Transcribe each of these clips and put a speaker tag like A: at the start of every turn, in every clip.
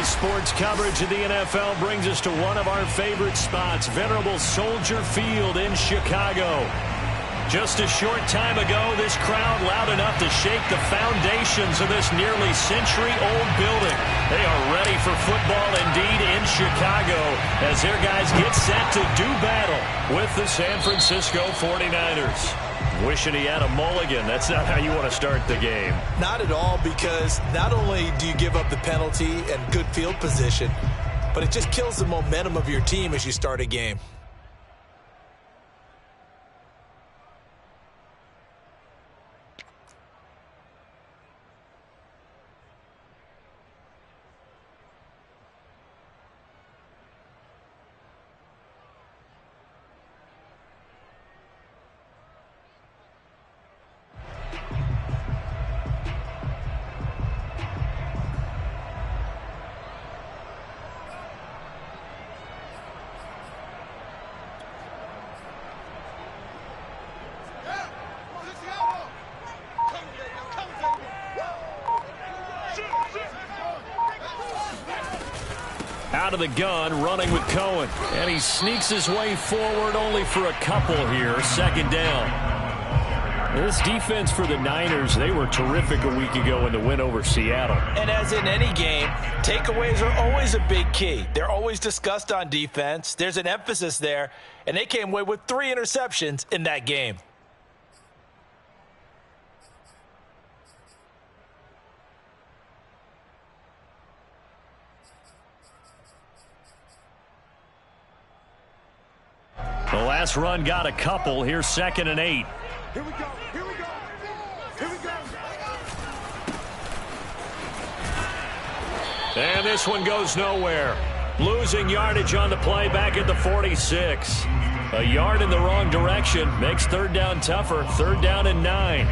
A: Sports coverage of the NFL brings us to one of our favorite spots, venerable Soldier Field in Chicago. Just a short time ago, this crowd loud enough to shake the foundations of this nearly century-old building. They are ready for football indeed in Chicago as their guys get set to do battle with the San Francisco 49ers. Wishing he had a mulligan. That's not how you want to start the game.
B: Not at all, because not only do you give up the penalty and good field position, but it just kills the momentum of your team as you start a game.
A: Out of the gun, running with Cohen. And he sneaks his way forward only for a couple here. Second down. This defense for the Niners, they were terrific a week ago in the win over Seattle.
B: And as in any game, takeaways are always a big key. They're always discussed on defense. There's an emphasis there, and they came away with 3 interceptions in that game.
A: The last run got a couple. Here's 2nd and 8.
C: Here we go. Here we go. Here we go.
A: And this one goes nowhere. Losing yardage on the play back at the 46. A yard in the wrong direction makes 3rd down tougher. 3rd down and 9.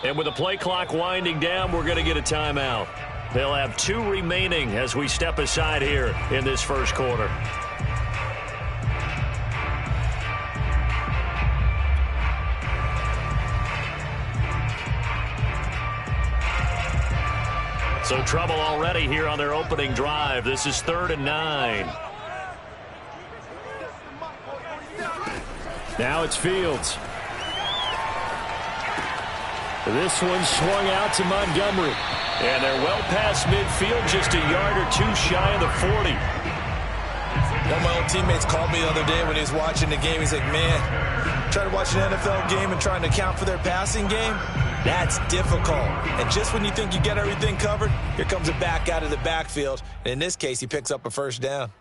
A: And with the play clock winding down, we're going to get a timeout. They'll have 2 remaining as we step aside here in this first quarter. So trouble already here on their opening drive. This is 3rd and 9. Now it's Fields. This one swung out to Montgomery. And they're well past midfield, just a yard or 2 shy of the 40.
B: One of my old teammates called me the other day when he was watching the game. He's like, man, trying to watch an NFL game and trying to account for their passing game, that's difficult. And just when you think you get everything covered, here comes a back out of the backfield. And in this case, he picks up a 1st down.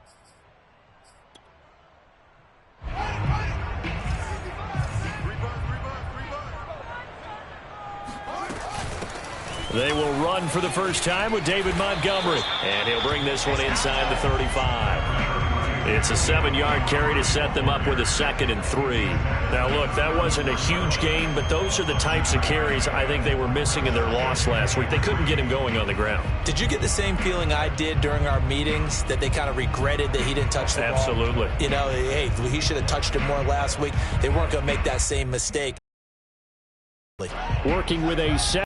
A: They will run for the first time with David Montgomery. And he'll bring this one inside the 35. It's a 7-yard carry to set them up with a 2nd and 3. Now, look, that wasn't a huge gain, but those are the types of carries I think they were missing in their loss last week. They couldn't get him going on the ground.
B: Did you get the same feeling I did during our meetings, that they kind of regretted that he didn't touch the ball?
A: Absolutely.
B: You know, hey, he should have touched it more last week. They weren't going to make that same mistake.
A: Working with a set.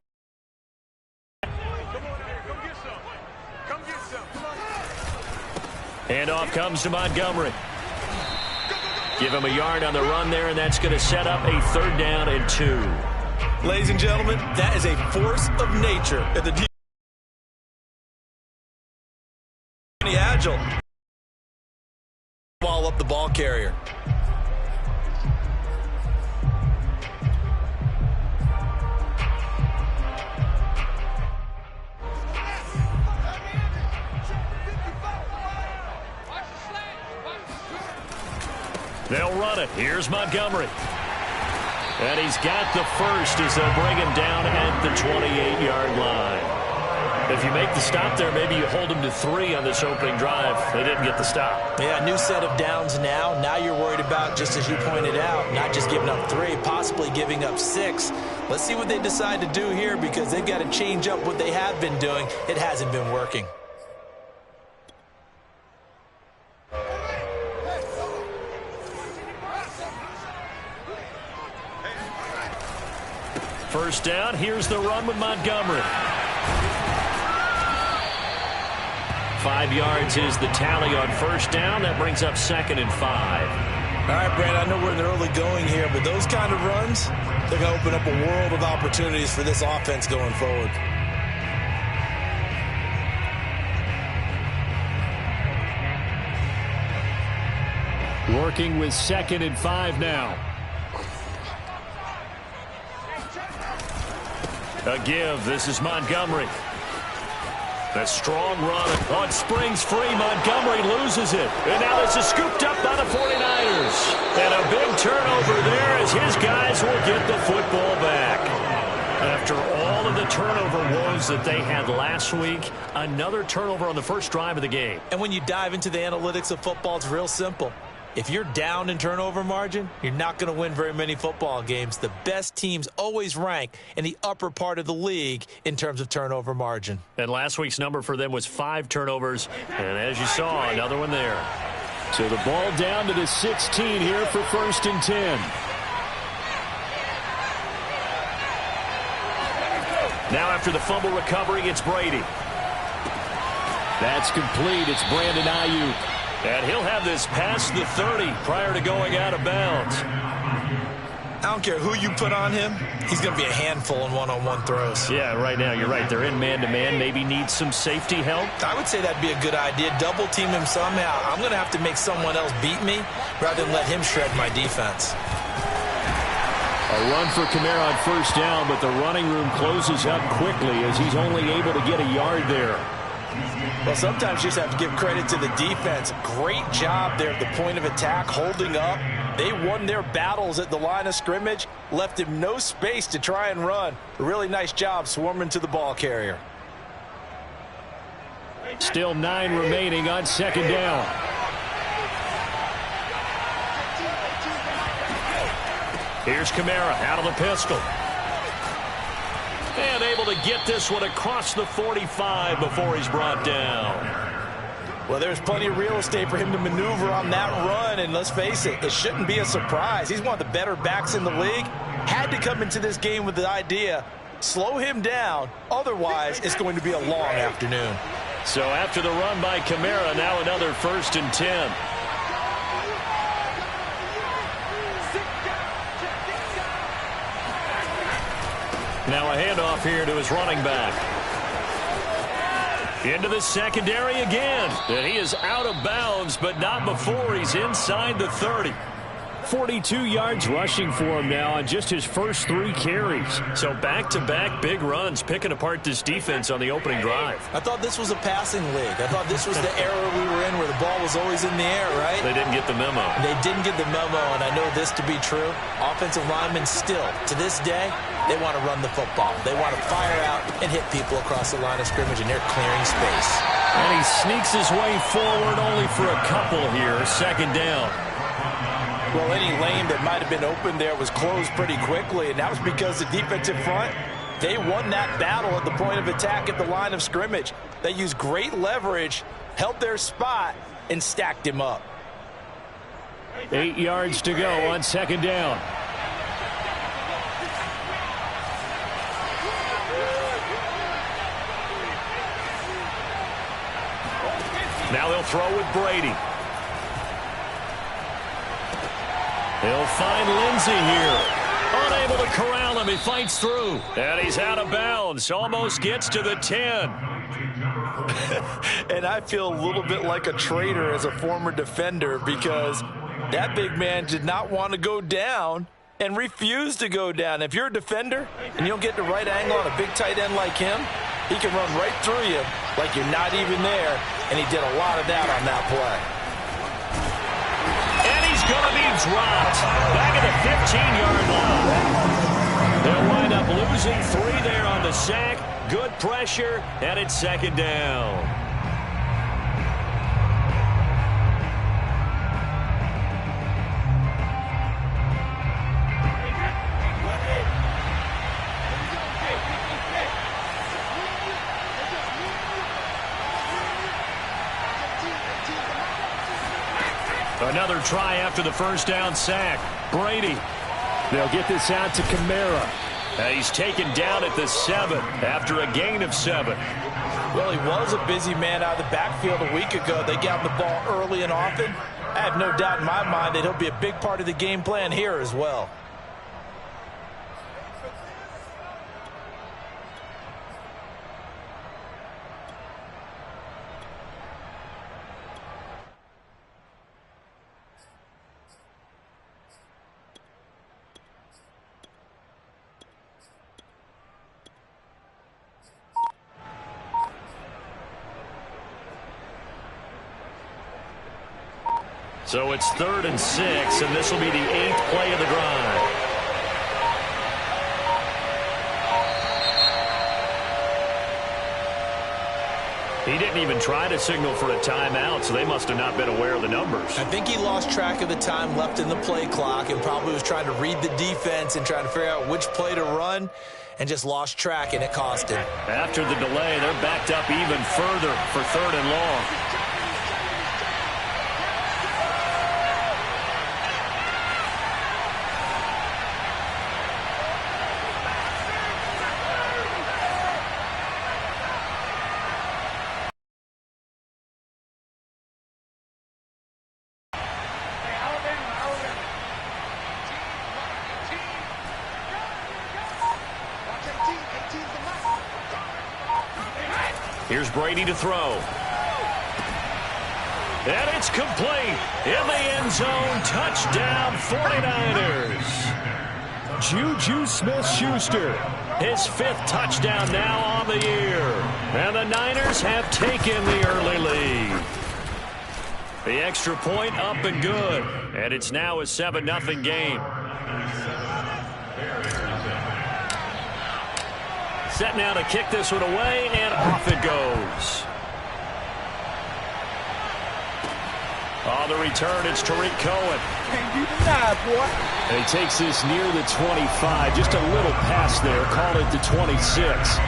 A: Handoff comes to Montgomery. Give him a yard on the run there, and that's going to set up a 3rd down and 2.
B: Ladies and gentlemen, that is a force of nature at the agile. Ball up the ball carrier.
A: They'll run it. Here's Montgomery. And he's got the first as they'll bring him down at the 28-yard line. If you make the stop there, maybe you hold him to 3 on this opening drive. They didn't get the stop.
B: Yeah, new set of downs now. Now you're worried about, just as you pointed out, not just giving up 3, possibly giving up 6. Let's see what they decide to do here, because they've got to change up what they have been doing. It hasn't been working.
A: First down, here's the run with Montgomery. 5 yards is the tally on first down. That brings up 2nd and 5.
B: All right, Brad, I know we're in the early going here, but those kind of runs, they're going to open up a world of opportunities for this offense going forward.
A: Working with 2nd and 5 now. A give. This is Montgomery. A strong run. Oh, it springs free. Montgomery loses it. And now this is scooped up by the 49ers. And a big turnover there as his guys will get the football back. After all of the turnover woes that they had last week, another turnover on the first drive of the game.
B: And when you dive into the analytics of football, it's real simple. If you're down in turnover margin, you're not going to win very many football games. The best teams always rank in the upper part of the league in terms of turnover margin.
A: And last week's number for them was 5 turnovers. And as you saw, another one there. So the ball down to the 16 here for 1st and 10. Now after the fumble recovery, it's Brady. That's complete. It's Brandon Ayuk. And he'll have this past the 30 prior to going out of bounds.
B: I don't care who you put on him. He's going to be a handful in one-on-one throws.
A: Yeah, right now, you're right. They're in man-to-man. Maybe need some safety help.
B: I would say that'd be a good idea. Double team him somehow. I'm going to have to make someone else beat me rather than let him shred my defense.
A: A run for Kamara on first down, but the running room closes up quickly as he's only able to get a yard there.
B: Well, sometimes you just have to give credit to the defense. Great job there at the point of attack, holding up. They won their battles at the line of scrimmage, left him no space to try and run. A really nice job swarming to the ball carrier.
A: Still 9 remaining on 2nd down. Here's Kamara out of the pistol. And able to get this one across the 45 before he's brought down.
B: Well, there's plenty of real estate for him to maneuver on that run, and let's face it, it shouldn't be a surprise. He's one of the better backs in the league. Had to come into this game with the idea, slow him down, otherwise it's going to be a long afternoon.
A: So after the run by Kamara, now another 1st and 10. Now a handoff here to his running back. Into the secondary again. And he is out of bounds, but not before he's inside the 30. 42 yards rushing for him now on just his first 3 carries. So back-to-back big runs, picking apart this defense on the opening drive.
B: I thought this was a passing league. I thought this was the era we were in where the ball was always in the air, right?
A: They didn't get the memo.
B: They didn't get the memo, and I know this to be true. Offensive linemen still, to this day, they want to run the football. They want to fire out and hit people across the line of scrimmage, and they're clearing space.
A: And he sneaks his way forward only for a couple here. 2nd down.
B: Well, any lane that might have been open there was closed pretty quickly, and that was because the defensive front, they won that battle at the point of attack at the line of scrimmage. They used great leverage, held their spot, and stacked him up.
A: 8 yards to go on 2nd down. Now they'll throw with Brady. He'll find Lindsey here. Unable to corral him. He fights through. And he's out of bounds. Almost gets to the 10.
B: And I feel a little bit like a traitor as a former defender because that big man did not want to go down and refused to go down. If you're a defender and you don't get the right angle on a big tight end like him, he can run right through you like you're not even there, and he did a lot of that on that play.
A: And he's gonna be dropped. Back at the 15-yard line. They'll wind up losing 3 there on the sack. Good pressure, and it's second down. Another try after the first down sack. Brady. They'll get this out to Kamara. He's taken down at the 7 after a gain of 7.
B: Well, he was a busy man out of the backfield a week ago. They got him the ball early and often. I have no doubt in my mind that he'll be a big part of the game plan here as well.
A: So it's 3rd and 6, and this will be the 8th play of the drive. He didn't even try to signal for a timeout, so they must have not been aware of the numbers.
B: I think he lost track of the time left in the play clock and probably was trying to read the defense and trying to figure out which play to run and just lost track, and it cost him.
A: After the delay, they're backed up even further for 3rd and long. Here's Brady to throw. And it's complete. In the end zone, touchdown 49ers. Juju Smith-Schuster, his 5th touchdown now on the year. And the Niners have taken the early lead. The extra point up and good. And it's now a 7-0 game. Set now to kick this one away, and off it goes. On the return, it's Tariq Cohen.
C: Can't be denied, boy.
A: And he takes this near the 25. Just a little pass there. Called it the 26.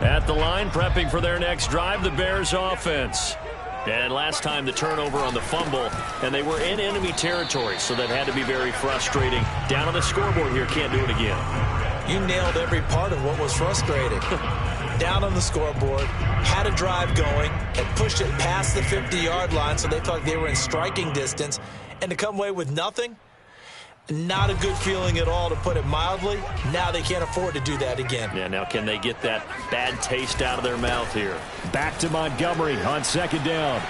A: At the line, prepping for their next drive, the Bears offense. And last time the turnover on the fumble, and they were in enemy territory, so that had to be very frustrating. Down on the scoreboard here, can't do it again.
B: You nailed every part of what was frustrating. Down on the scoreboard, had a drive going, and pushed it past the 50-yard line, so they felt like they were in striking distance. And to come away with nothing, not a good feeling at all, to put it mildly. Now they can't afford to do that again.
A: Yeah, now can they get that bad taste out of their mouth here? Back to Montgomery on 2nd down.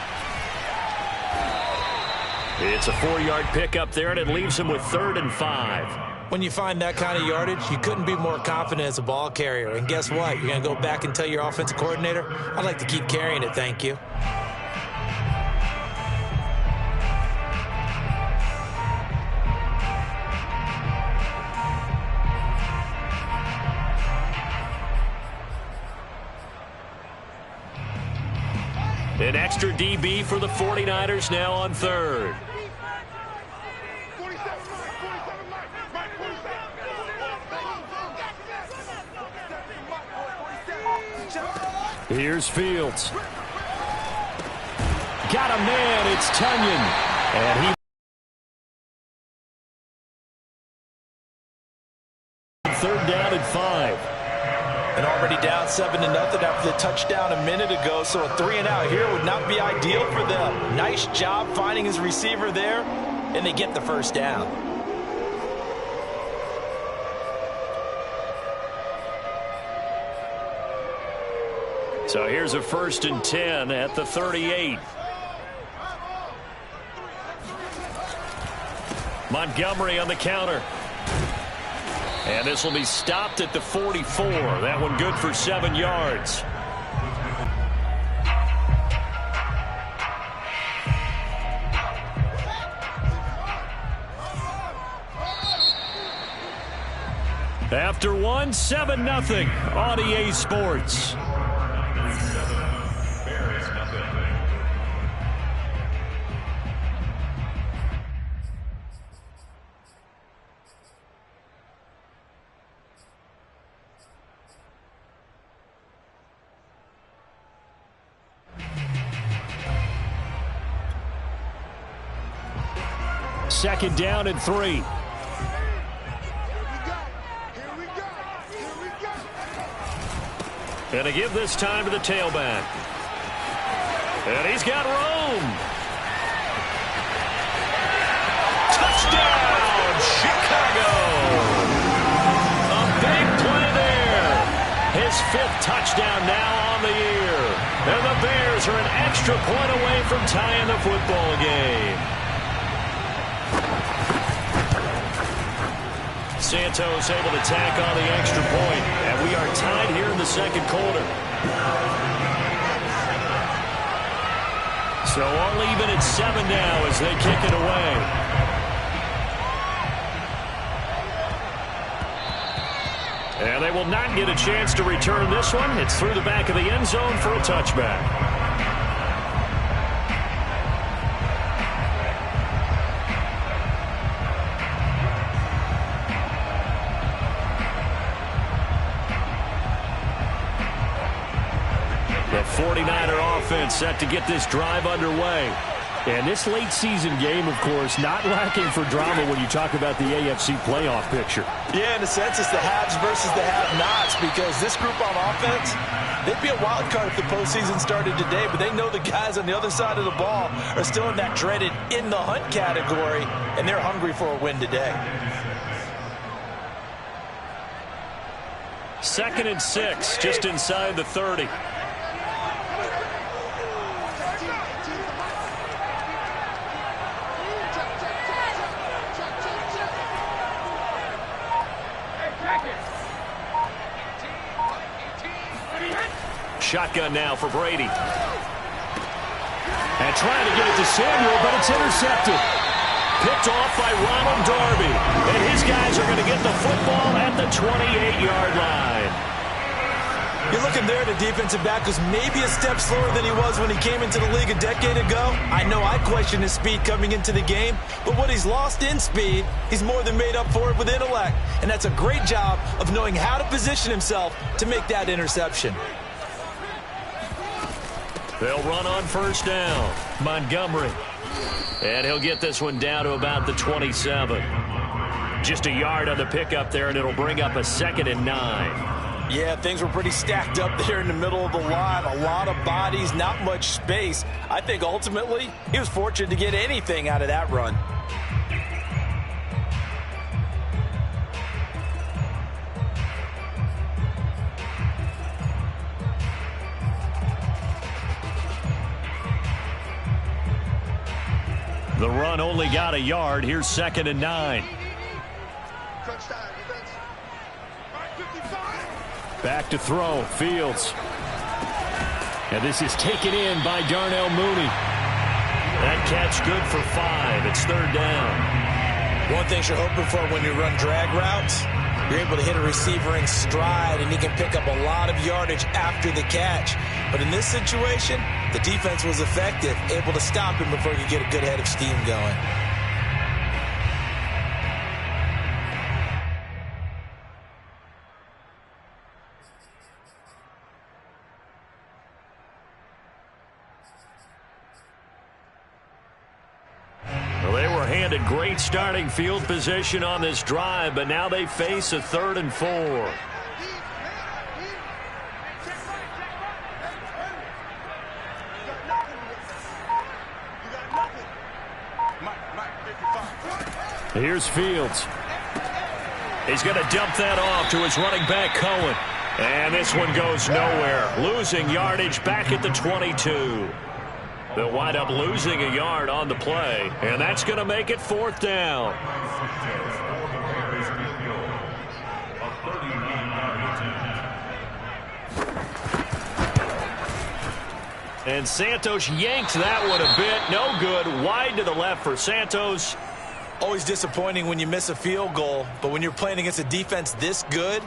A: It's a 4-yard pickup there, and it leaves him with 3rd and 5.
B: When you find that kind of yardage, you couldn't be more confident as a ball carrier. And guess what? You're going to go back and tell your offensive coordinator, I'd like to keep carrying it, thank you.
A: An extra DB for the 49ers now on 3rd. Here's Fields. Got a man, it's Tunyon. And he 3rd down and 5.
B: And already down 7-0 after the touchdown a minute ago, so a 3-and-out here would not be ideal for them. Nice job finding his receiver there, and they get the first down.
A: So here's a 1st and 10 at the 38. Montgomery on the counter. And this will be stopped at the 44. That one good for 7 yards. After one, 7-0 on EA Sports. Second down and 3. And a give this time to the tailback. And he's got room. Touchdown, Chicago. A big play there. His 5th touchdown now on the year. And the Bears are an extra point away from tying the football game. Santos able to tack on the extra point, and we are tied here in the second quarter. So all even at 7 now as they kick it away. And they will not get a chance to return this one. It's through the back of the end zone for a touchback. The 49er offense set to get this drive underway. And this late season game, of course, not lacking for drama when you talk about the AFC playoff picture.
B: Yeah, in a sense, it's the haves versus the have-nots, because this group on offense, they'd be a wild card if the postseason started today, but they know the guys on the other side of the ball are still in that dreaded in-the-hunt category, and they're hungry for a win today.
A: 2nd and 6, just inside the 30. Shotgun now for Brady. And trying to get it to Samuel, but it's intercepted. Picked off by Ronald Darby. And his guys are going to get the football at the 28-yard line.
B: You're looking there, the defensive back was maybe a step slower than he was when he came into the league a decade ago. I know I questioned his speed coming into the game, but what he's lost in speed, he's more than made up for it with intellect. And that's a great job of knowing how to position himself to make that interception.
A: They'll run on 1st down. Montgomery. And he'll get this one down to about the 27. Just a yard on the pickup there, and it'll bring up a 2nd and 9.
B: Yeah, things were pretty stacked up there in the middle of the line. A lot of bodies, not much space. I think ultimately he was fortunate to get anything out of that run.
A: The run only got a yard. Here's 2nd and 9. Back to throw. Fields. And this is taken in by Darnell Mooney. That catch good for 5. It's 3rd down.
B: One thing you're hoping for when you run drag routes, you're able to hit a receiver in stride, and he can pick up a lot of yardage after the catch. But in this situation, the defense was effective, able to stop him before he could get a good head of steam going.
A: Well, they were handed great starting field position on this drive, but now they face a 3rd and 4. Here's Fields. He's going to dump that off to his running back, Cohen. And this one goes nowhere. Losing yardage back at the 22. They'll wind up losing a yard on the play, and that's going to make it 4th down. And Santos yanked that one a bit. No good. Wide to the left for Santos.
B: Always disappointing when you miss a field goal, but when you're playing against a defense this good,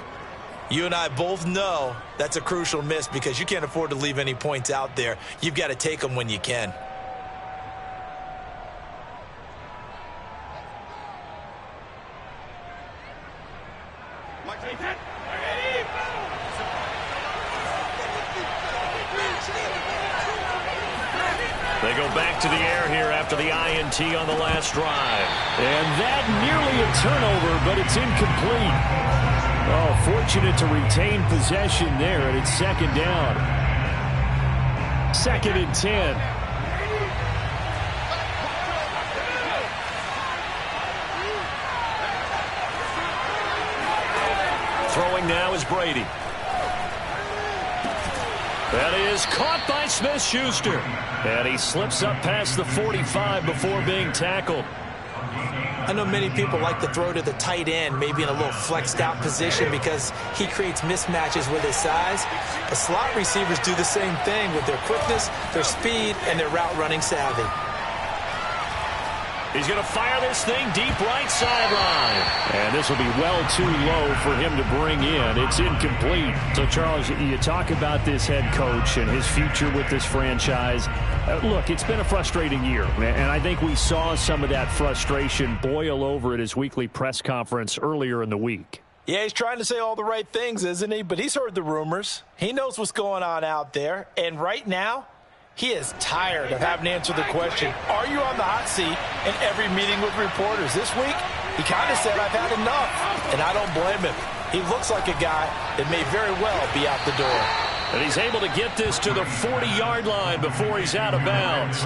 B: you and I both know that's a crucial miss because you can't afford to leave any points out there. You've got to take them when you can.
A: They go back to the air here after the INT on the last drive. And that nearly a turnover, but it's incomplete. Oh, fortunate to retain possession there, and it's 2nd down. 2nd and 10. Throwing now is Brady. That is caught by Smith-Schuster. And he slips up past the 45 before being tackled.
B: I know many people like to throw to the tight end, maybe in a little flexed out position because he creates mismatches with his size. But slot receivers do the same thing with their quickness, their speed, and their route running savvy.
A: He's going to fire this thing deep right sideline. And this will be well too low for him to bring in. It's incomplete. So, Charles, you talk about this head coach and his future with this franchise. Look, it's been a frustrating year, and I think we saw some of that frustration boil over at his weekly press conference earlier in the week.
B: Yeah, he's trying to say all the right things, isn't he? But he's heard the rumors. He knows what's going on out there. And right now, he is tired of having to answer the question, are you on the hot seat in every meeting with reporters? This week, he kind of said, I've had enough. And I don't blame him. He looks like a guy that may very well be out the door.
A: And he's able to get this to the 40-yard line before he's out of bounds.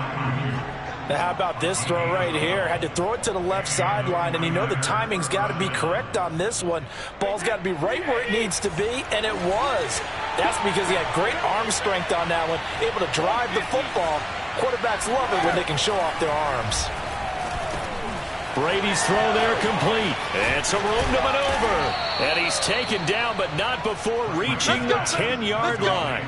B: Now, how about this throw right here? Had to throw it to the left sideline, and you know the timing's got to be correct on this one. Ball's got to be right where it needs to be, and it was. That's because he had great arm strength on that one, able to drive the football. Quarterbacks love it when they can show off their arms.
A: Brady's throw there complete. And some room to maneuver. And he's taken down, but not before reaching the 10-yard line.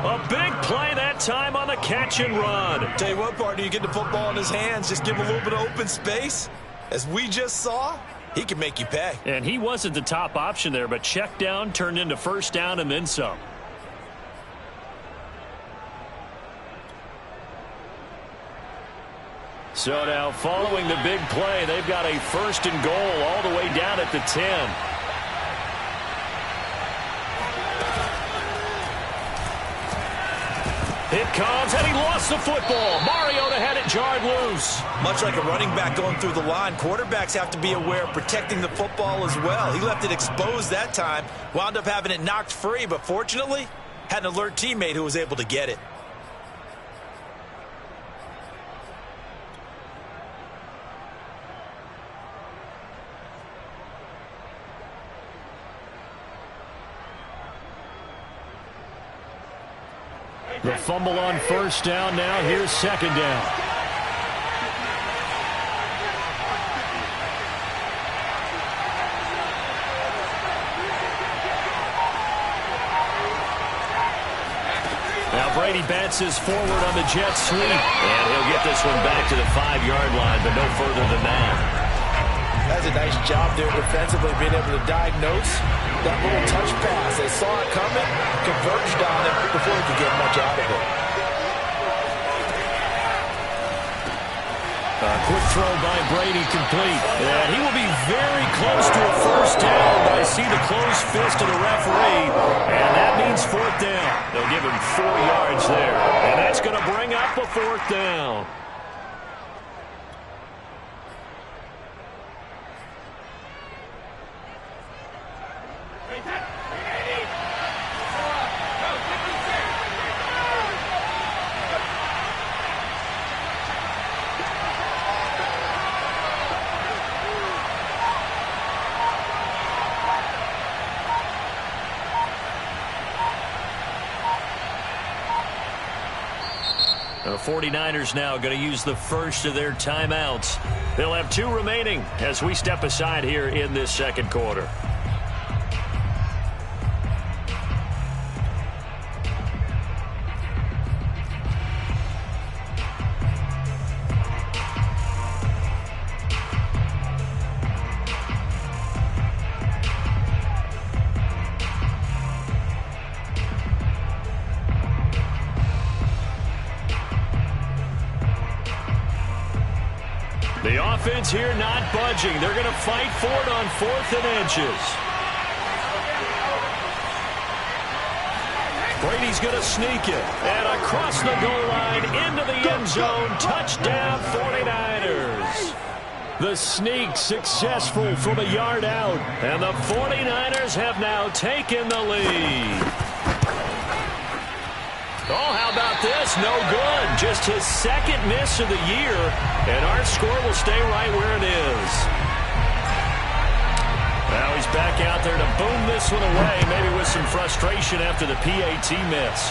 A: A big play that time on the catch and run.
B: Tell you what, partner, you get the football in his hands, just give him a little bit of open space. As we just saw, he can make you pay.
A: And he wasn't the top option there, but check down turned into 1st down and then some. So now following the big play, they've got a 1st and goal all the way down at the 10. It comes, and he lost the football. Mariota had it jarred loose.
B: Much like a running back going through the line, quarterbacks have to be aware of protecting the football as well. He left it exposed that time, wound up having it knocked free, but fortunately, had an alert teammate who was able to get it.
A: The fumble on 1st down now. Here's 2nd down. Now Brady bounces forward on the jet sweep. And he'll get this one back to the 5-yard line, but no further than that.
B: That's a nice job there defensively, being able to diagnose that little touch pass. They saw it coming, converged on it before he could get much out of it.
A: A quick throw by Brady complete. And he will be very close to a 1st down, but I see the closed fist of the referee. And that means 4th down. They'll give him 4 yards there. And that's going to bring up a 4th down. The 49ers now going to use the first of their timeouts. They'll have 2 remaining as we step aside here in this second quarter. The offense here not budging. They're going to fight for it on 4th and inches. Brady's going to sneak it. And across the goal line into the end zone. Touchdown 49ers. The sneak successful from a yard out. And the 49ers have now taken the lead. Oh, how about this? No good. Just his 2nd miss of the year. And our score will stay right where it is. Now he's back out there to boom this one away, maybe with some frustration after the PAT miss.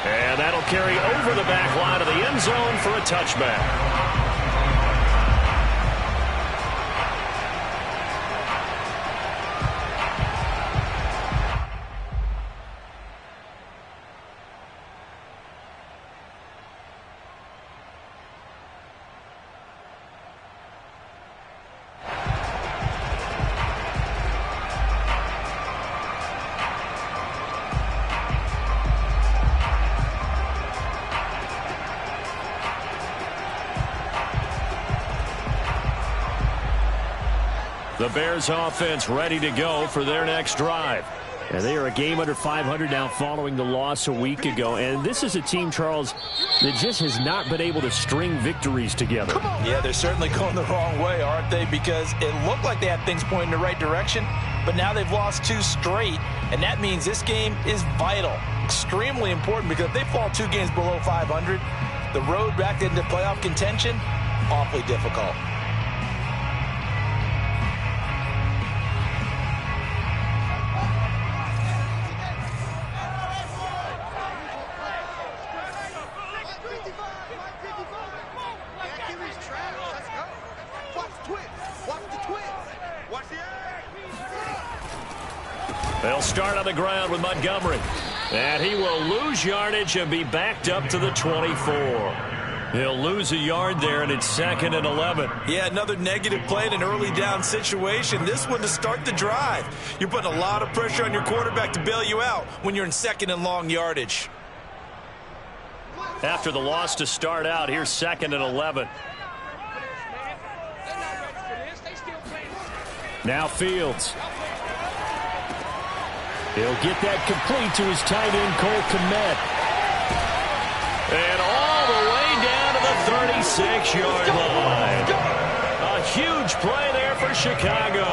A: And that'll carry over the back line of the end zone for a touchback. The Bears offense ready to go for their next drive. And they are a game under 500 now following the loss a week ago. And this is a team, Charles, that just has not been able to string victories together.
B: Yeah, they're certainly going the wrong way, aren't they? Because it looked like they had things pointing in the right direction, but now they've lost 2 straight. And that means this game is vital, extremely important, because if they fall 2 games below 500, the road back into playoff contention, awfully difficult.
A: They'll start on the ground with Montgomery. And he will lose yardage and be backed up to the 24. He'll lose a yard there, and it's 2nd and 11.
B: Yeah, another negative play in an early down situation. This one to start the drive. You're putting a lot of pressure on your quarterback to bail you out when you're in 2nd and long yardage.
A: After the loss to start out, here's 2nd and 11. Now Fields. He'll get that complete to his tight end, Cole Kmet. And all the way down to the 36-yard line. A huge play there for Chicago.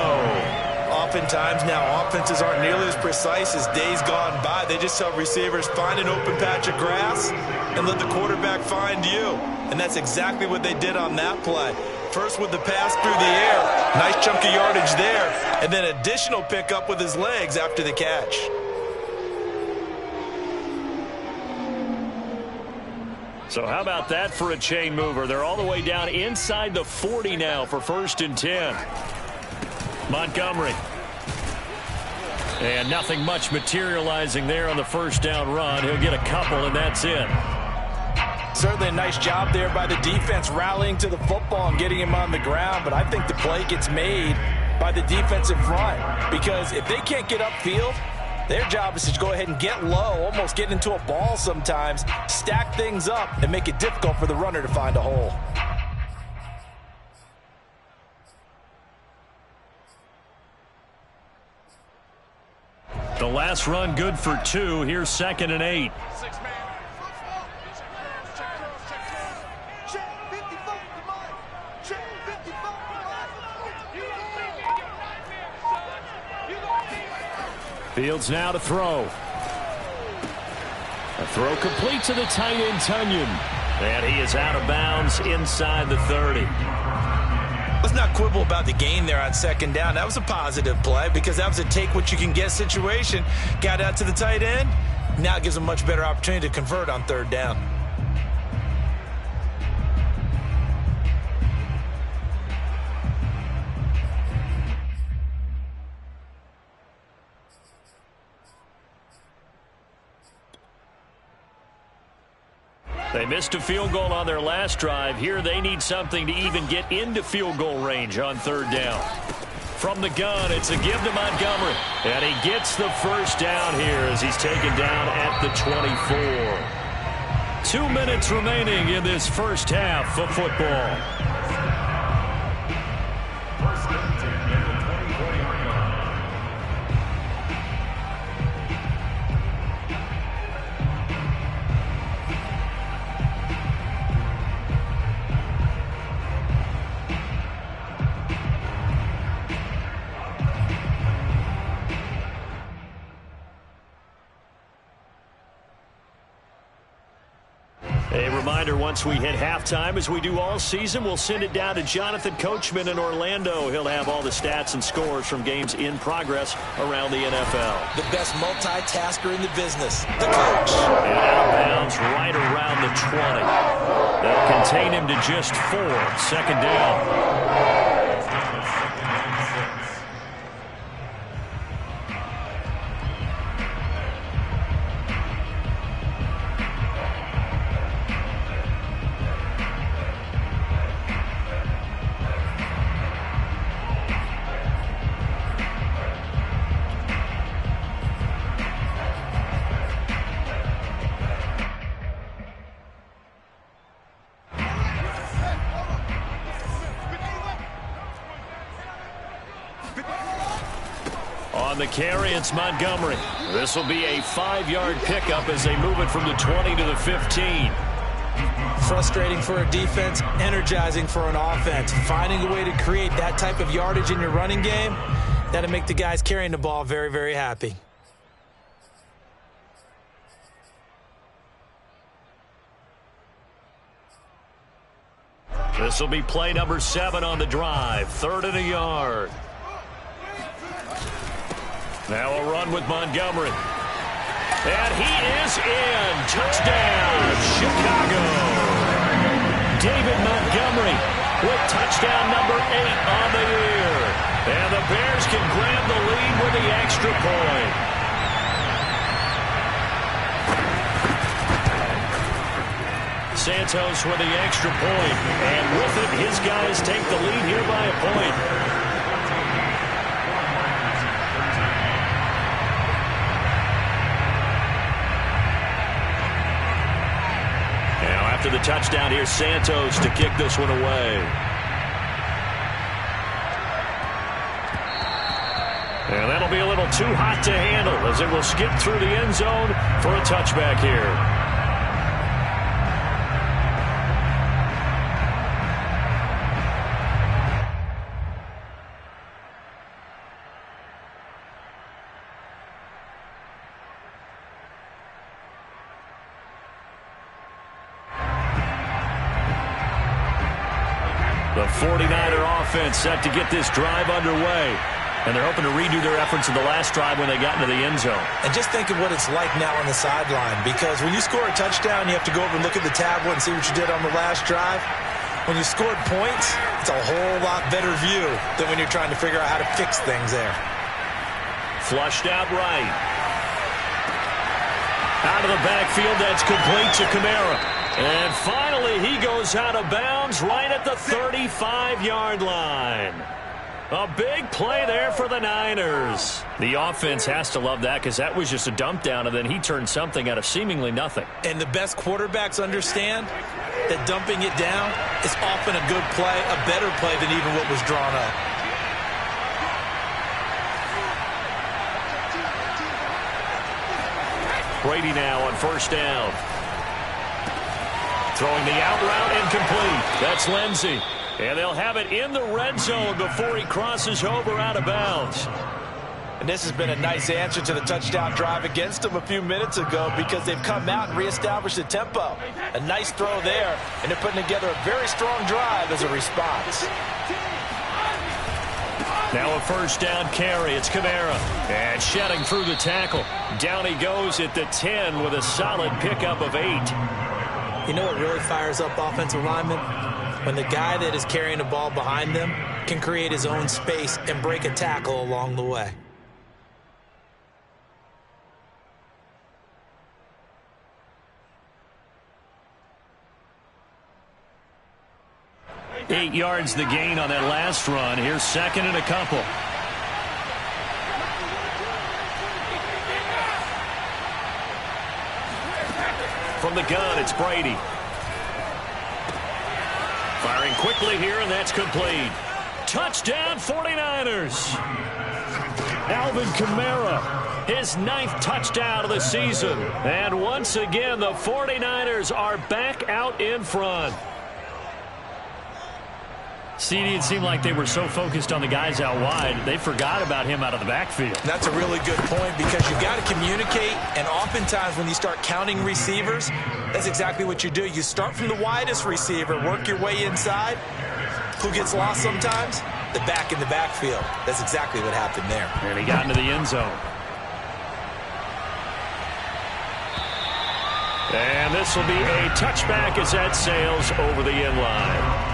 B: Oftentimes now offenses aren't nearly as precise as days gone by. They just tell receivers, find an open patch of grass and let the quarterback find you. And that's exactly what they did on that play. First with the pass through the air. Nice chunk of yardage there. And then additional pickup with his legs after the catch.
A: So how about that for a chain mover? They're all the way down inside the 40 now for 1st and 10. Montgomery. And nothing much materializing there on the first down run. He'll get a couple, and that's it.
B: Certainly a nice job there by the defense rallying to the football and getting him on the ground, but I think the play gets made by the defensive front, because if they can't get upfield, their job is to go ahead and get low, almost get into a ball sometimes, stack things up, and make it difficult for the runner to find a hole.
A: The last run good for 2. Here's 2nd and 8. Fields now to throw. A throw complete to the tight end, Tunyon. And he is out of bounds inside the 30.
B: Let's not quibble about the gain there on 2nd down. That was a positive play because that was a take-what-you-can-get situation. Got out to the tight end, Now it gives them much better opportunity to convert on third down.
A: They missed a field goal on their last drive. Here they need something to even get into field goal range on third down. From the gun, it's a give to Montgomery. And he gets the first down here as he's taken down at the 24. 2 minutes remaining in this first half of football. A reminder, once we hit halftime, as we do all season, we'll send it down to Jonathan Coachman in Orlando. He'll have all the stats and scores from games in progress around the NFL.
B: The best multitasker in the business, the coach.
A: And out of bounds right around the 20. They'll contain him to just 4. Second down. On the carry, it's Montgomery. This will be a 5-yard pickup as they move it from the 20 to the 15.
B: Frustrating for a defense, energizing for an offense. Finding a way to create that type of yardage in your running game, that'll make the guys carrying the ball very, very happy.
A: This will be play number 7 on the drive. 3rd and a yard. Now a run with Montgomery. And he is in. Touchdown, Chicago. David Montgomery with touchdown number 8 on the year. And the Bears can grab the lead with the extra point. Santos with the extra point. And with it, his guys take the lead here by a point. After the touchdown, here's Santos to kick this one away. And that'll be a little too hot to handle as it will skip through the end zone for a touchback here. The 49er offense set to get this drive underway. And they're hoping to redo their efforts in the last drive when they got into the end zone.
B: And just think of what it's like now on the sideline. Because when you score a touchdown, you have to go over and look at the tablet and see what you did on the last drive. When you scored points, it's a whole lot better view than when you're trying to figure out how to fix things there.
A: Flushed out right. Out of the backfield, that's complete to Kamara. And finally, he goes out of bounds right at the 35-yard line. A big play there for the Niners. The offense has to love that because that was just a dump down, and then he turned something out of seemingly nothing.
B: And the best quarterbacks understand that dumping it down is often a good play, a better play than even what was drawn up.
A: Brady now on first down. Throwing the out route incomplete. That's Lindsey. And they'll have it in the red zone before he crosses over out of bounds.
B: And this has been a nice answer to the touchdown drive against them a few minutes ago because they've come out and reestablished the tempo. A nice throw there, and they're putting together a very strong drive as a response.
A: Now a first down carry. It's Kamara. And shedding through the tackle. Down he goes at the 10 with a solid pickup of 8.
B: You know what really fires up offensive linemen? When the guy that is carrying the ball behind them can create his own space and break a tackle along the way.
A: Eight yards the gain on that last run. Here's second and a couple. From the gun, it's Brady. Firing quickly here, and that's complete. Touchdown, 49ers. Alvin Kamara, his 9th touchdown of the season. And once again, the 49ers are back out in front. CD, it seemed like they were so focused on the guys out wide, they forgot about him out of the backfield.
B: That's a really good point because you've got to communicate, and oftentimes when you start counting receivers, that's exactly what you do. You start from the widest receiver, work your way inside. Who gets lost sometimes? The back in the backfield. That's exactly what happened there.
A: And he got into the end zone. And this will be a touchback as that sails over the end line.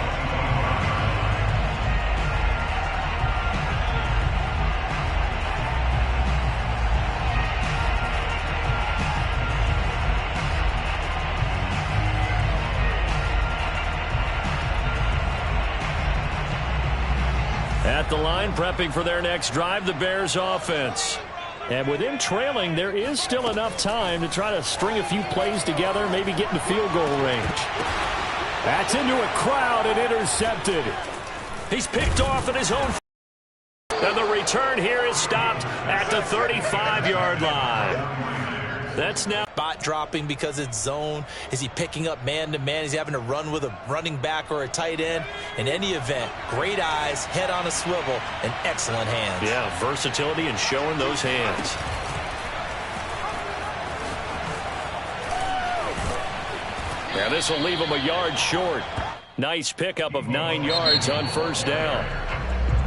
A: At the line, prepping for their next drive, the Bears offense. And with him trailing, there is still enough time to try to string a few plays together, maybe get in the field goal range. That's into a crowd and intercepted. He's picked off at his own. And the return here is stopped at the 35-yard line. That's now
B: spot dropping because it's zone. Is he picking up man-to-man? Is he having to run with a running back or a tight end? In any event, great eyes, head on a swivel, and excellent hands.
A: Yeah, versatility and showing those hands. Now this will leave him a yard short. Nice pickup of 9 yards on first down.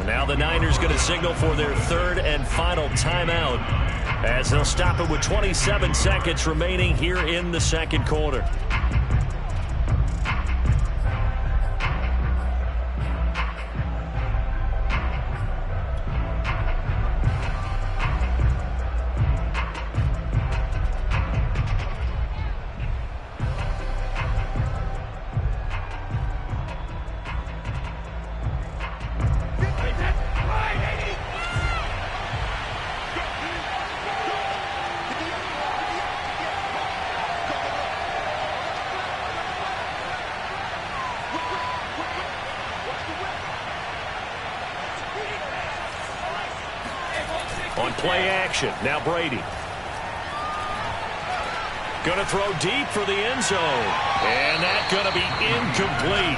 A: Now the Niners going to signal for their third and final timeout as they'll stop it with 27 seconds remaining here in the second quarter. On play action, now Brady. Going to throw deep for the end zone. And that's going to be incomplete.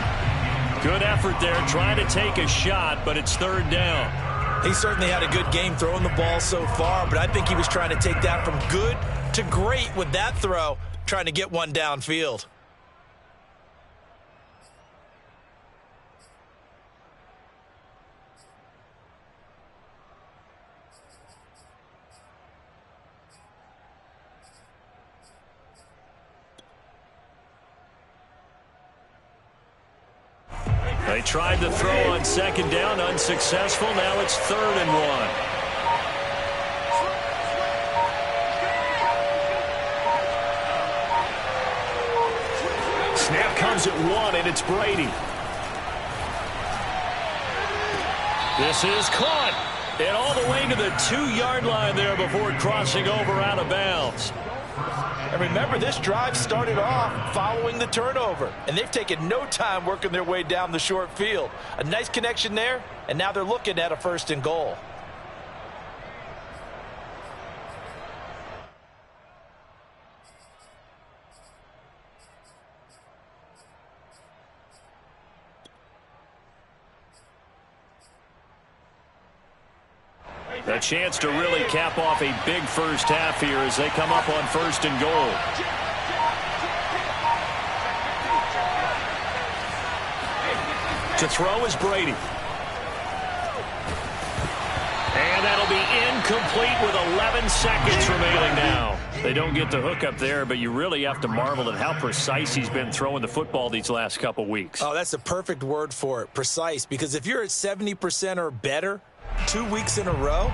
A: Good effort there, trying to take a shot, but it's third down.
B: He certainly had a good game throwing the ball so far, but I think he was trying to take that from good to great with that throw, trying to get one downfield.
A: They tried to throw on second down, unsuccessful. Now it's 3rd and 1. Snap comes at 1, and it's Brady. This is caught. And all the way to the 2-yard line there before crossing over out of bounds.
C: And remember, this drive started off following the turnover, and they've taken no time working their way down the short field. A nice connection there, and now they're looking at a 1st and goal.
A: A chance to really cap off a big first half here as they come up on 1st and goal. To throw is Brady. And that'll be incomplete with 11 seconds remaining now. They don't get the hook up there, but you really have to marvel at how precise he's been throwing the football these last couple weeks.
B: Oh, that's the perfect word for it, precise. Because if you're at 70% or better 2 weeks in a row,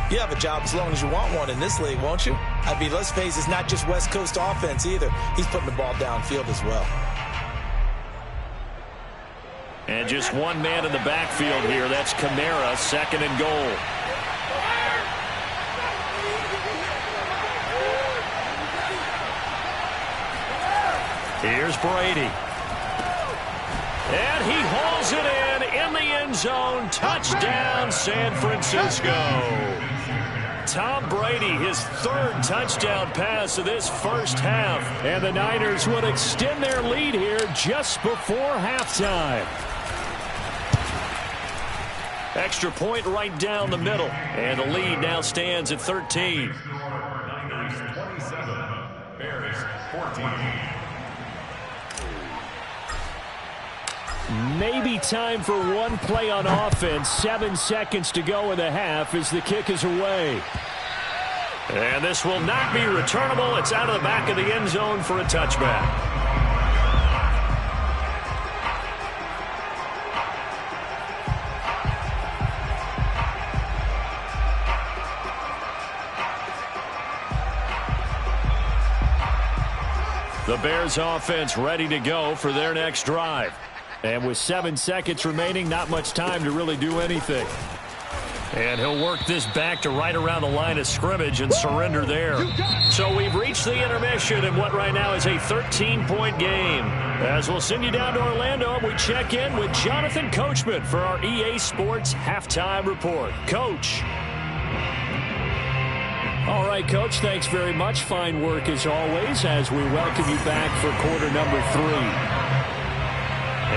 B: you have a job as long as you want one in this league, won't you? I mean, let's face it, it's not just West Coast offense either. He's putting the ball downfield as well.
A: And just one man in the backfield here. That's Kamara, 2nd and goal. Here's Brady. And he hauls it in the end zone. Touchdown, San Francisco. Tom Brady, his 3rd touchdown pass of this first half. And the Niners would extend their lead here just before halftime. Extra point right down the middle. And the lead now stands at 13.
D: Niners 27, Bears 14.
A: Maybe time for one play on offense. 7 seconds to go in the half as the kick is away. And this will not be returnable. It's out of the back of the end zone for a touchback. The Bears offense ready to go for their next drive. And with 7 seconds remaining, not much time to really do anything. And he'll work this back to right around the line of scrimmage and surrender there. So we've reached the intermission in what right now is a 13-point game. As we'll send you down to Orlando, we check in with Jonathan Coachman for our EA Sports Halftime Report. Coach. All right, Coach, thanks very much. Fine work as always as we welcome you back for quarter number 3.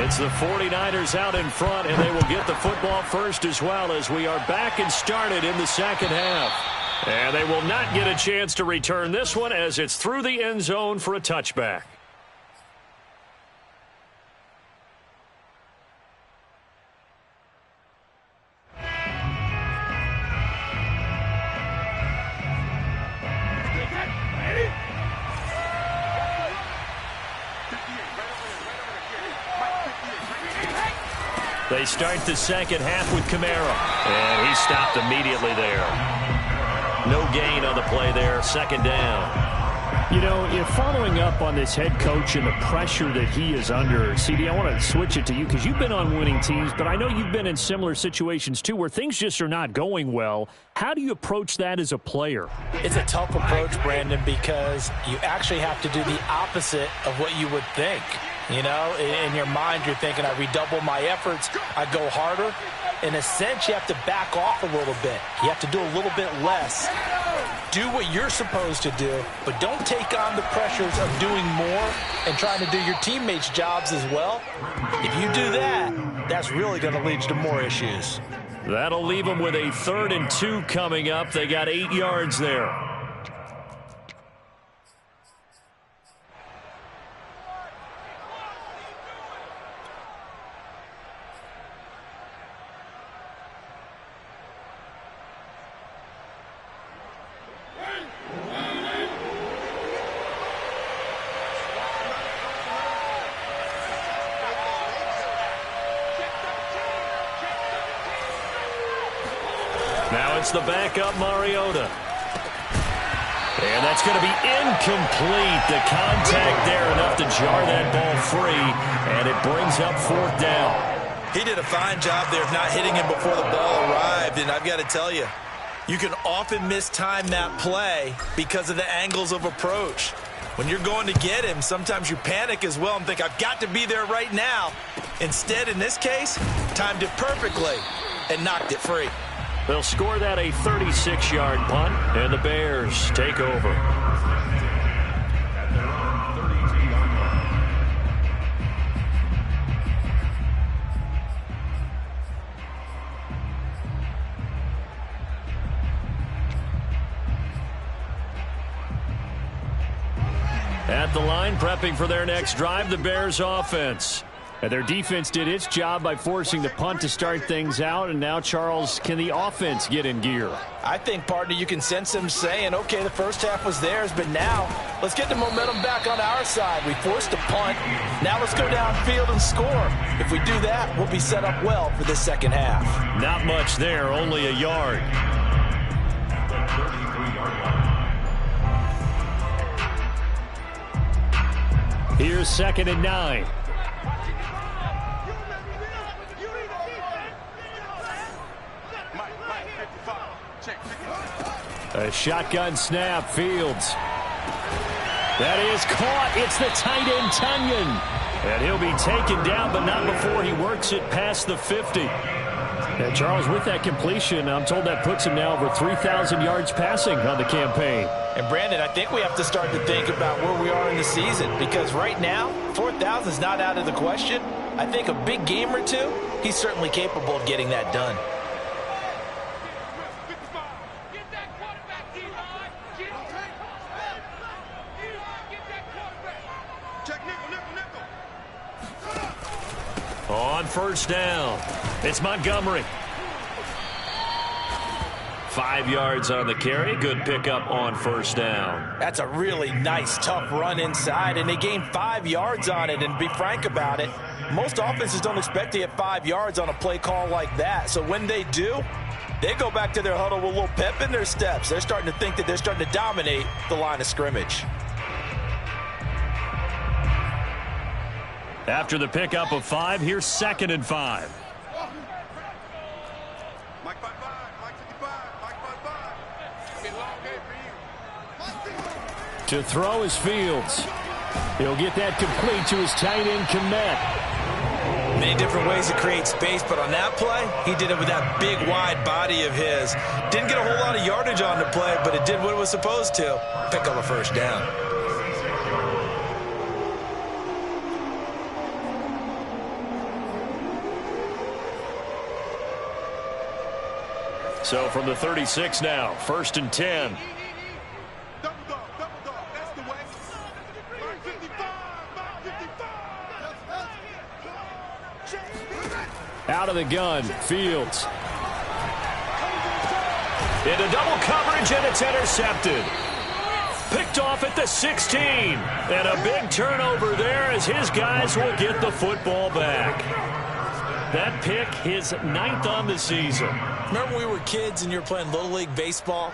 A: It's the 49ers out in front, and they will get the football first as well as we are back and started in the second half. And they will not get a chance to return this one as it's through the end zone for a touchback. They start the second half with Kamara. And he stopped immediately there. No gain on the play there. 2nd down. You know, if following up on this head coach and the pressure that he is under, CD, I want to switch it to you because you've been on winning teams, but I know you've been in similar situations too where things just are not going well. How do you approach that as a player?
C: It's a tough approach, Brandon, because you actually have to do the opposite of what you would think. You know, in your mind, you're thinking, I redouble my efforts, I go harder. In a sense, you have to back off a little bit. You have to do a little bit less. Do what you're supposed to do, but don't take on the pressures of doing more and trying to do your teammates' jobs as well. If you do that, that's really going to lead to more issues.
A: That'll leave them with a 3rd and 2 coming up. They got 8 yards there. Now it's the backup, Mariota. And that's going to be incomplete. The contact there enough to jar that ball free, and it brings up 4th down.
B: He did a fine job there of not hitting him before the ball arrived, and I've got to tell you, you can often mistime that play because of the angles of approach. When you're going to get him, sometimes you panic as well and think, I've got to be there right now. Instead, in this case, timed it perfectly and knocked it free.
A: They'll score that a 36-yard punt, and the Bears take over. At the line, prepping for their next drive, the Bears offense. And their defense did its job by forcing the punt to start things out. And now, Charles, can the offense get in gear?
C: I think, partner, you can sense them saying, okay, the first half was theirs, but now let's get the momentum back on our side. We forced a punt. Now let's go downfield and score. If we do that, we'll be set up well for the second half.
A: Not much there, only a yard.
D: The 33-yard line.
A: Here's 2nd and 9. A shotgun snap, Fields. That is caught. It's the tight end, Tunyon. And he'll be taken down, but not before he works it past the 50. And Charles, with that completion, I'm told that puts him now over 3,000 yards passing on the campaign.
C: And Brandon, I think we have to start to think about where we are in the season, because right now, 4,000 is not out of the question. I think a big game or two, he's certainly capable of getting that done.
A: On first down, it's Montgomery. 5 yards on the carry. Good pickup on first down.
C: That's a really nice, tough run inside, and they gained 5 yards on it. And to be frank about it, most offenses don't expect to get 5 yards on a play call like that. So when they do, they go back to their huddle with a little pep in their steps. They're starting to think that they're starting to dominate the line of scrimmage.
A: After the pickup of 5, here's 2nd and 5. To throw is Fields. He'll get that complete to his tight end, Kmet.
B: Many different ways to create space, but on that play, he did it with that big, wide body of his. Didn't get a whole lot of yardage on the play, but it did what it was supposed to. Pick up a first down.
A: So from the 36 now, 1st and 10. Out of the gun, Fields. Into double coverage, and it's intercepted. Picked off at the 16. And a big turnover there as his guys will get the football back. That pick, his 9th on the season.
B: Remember when we were kids and you were playing Little League Baseball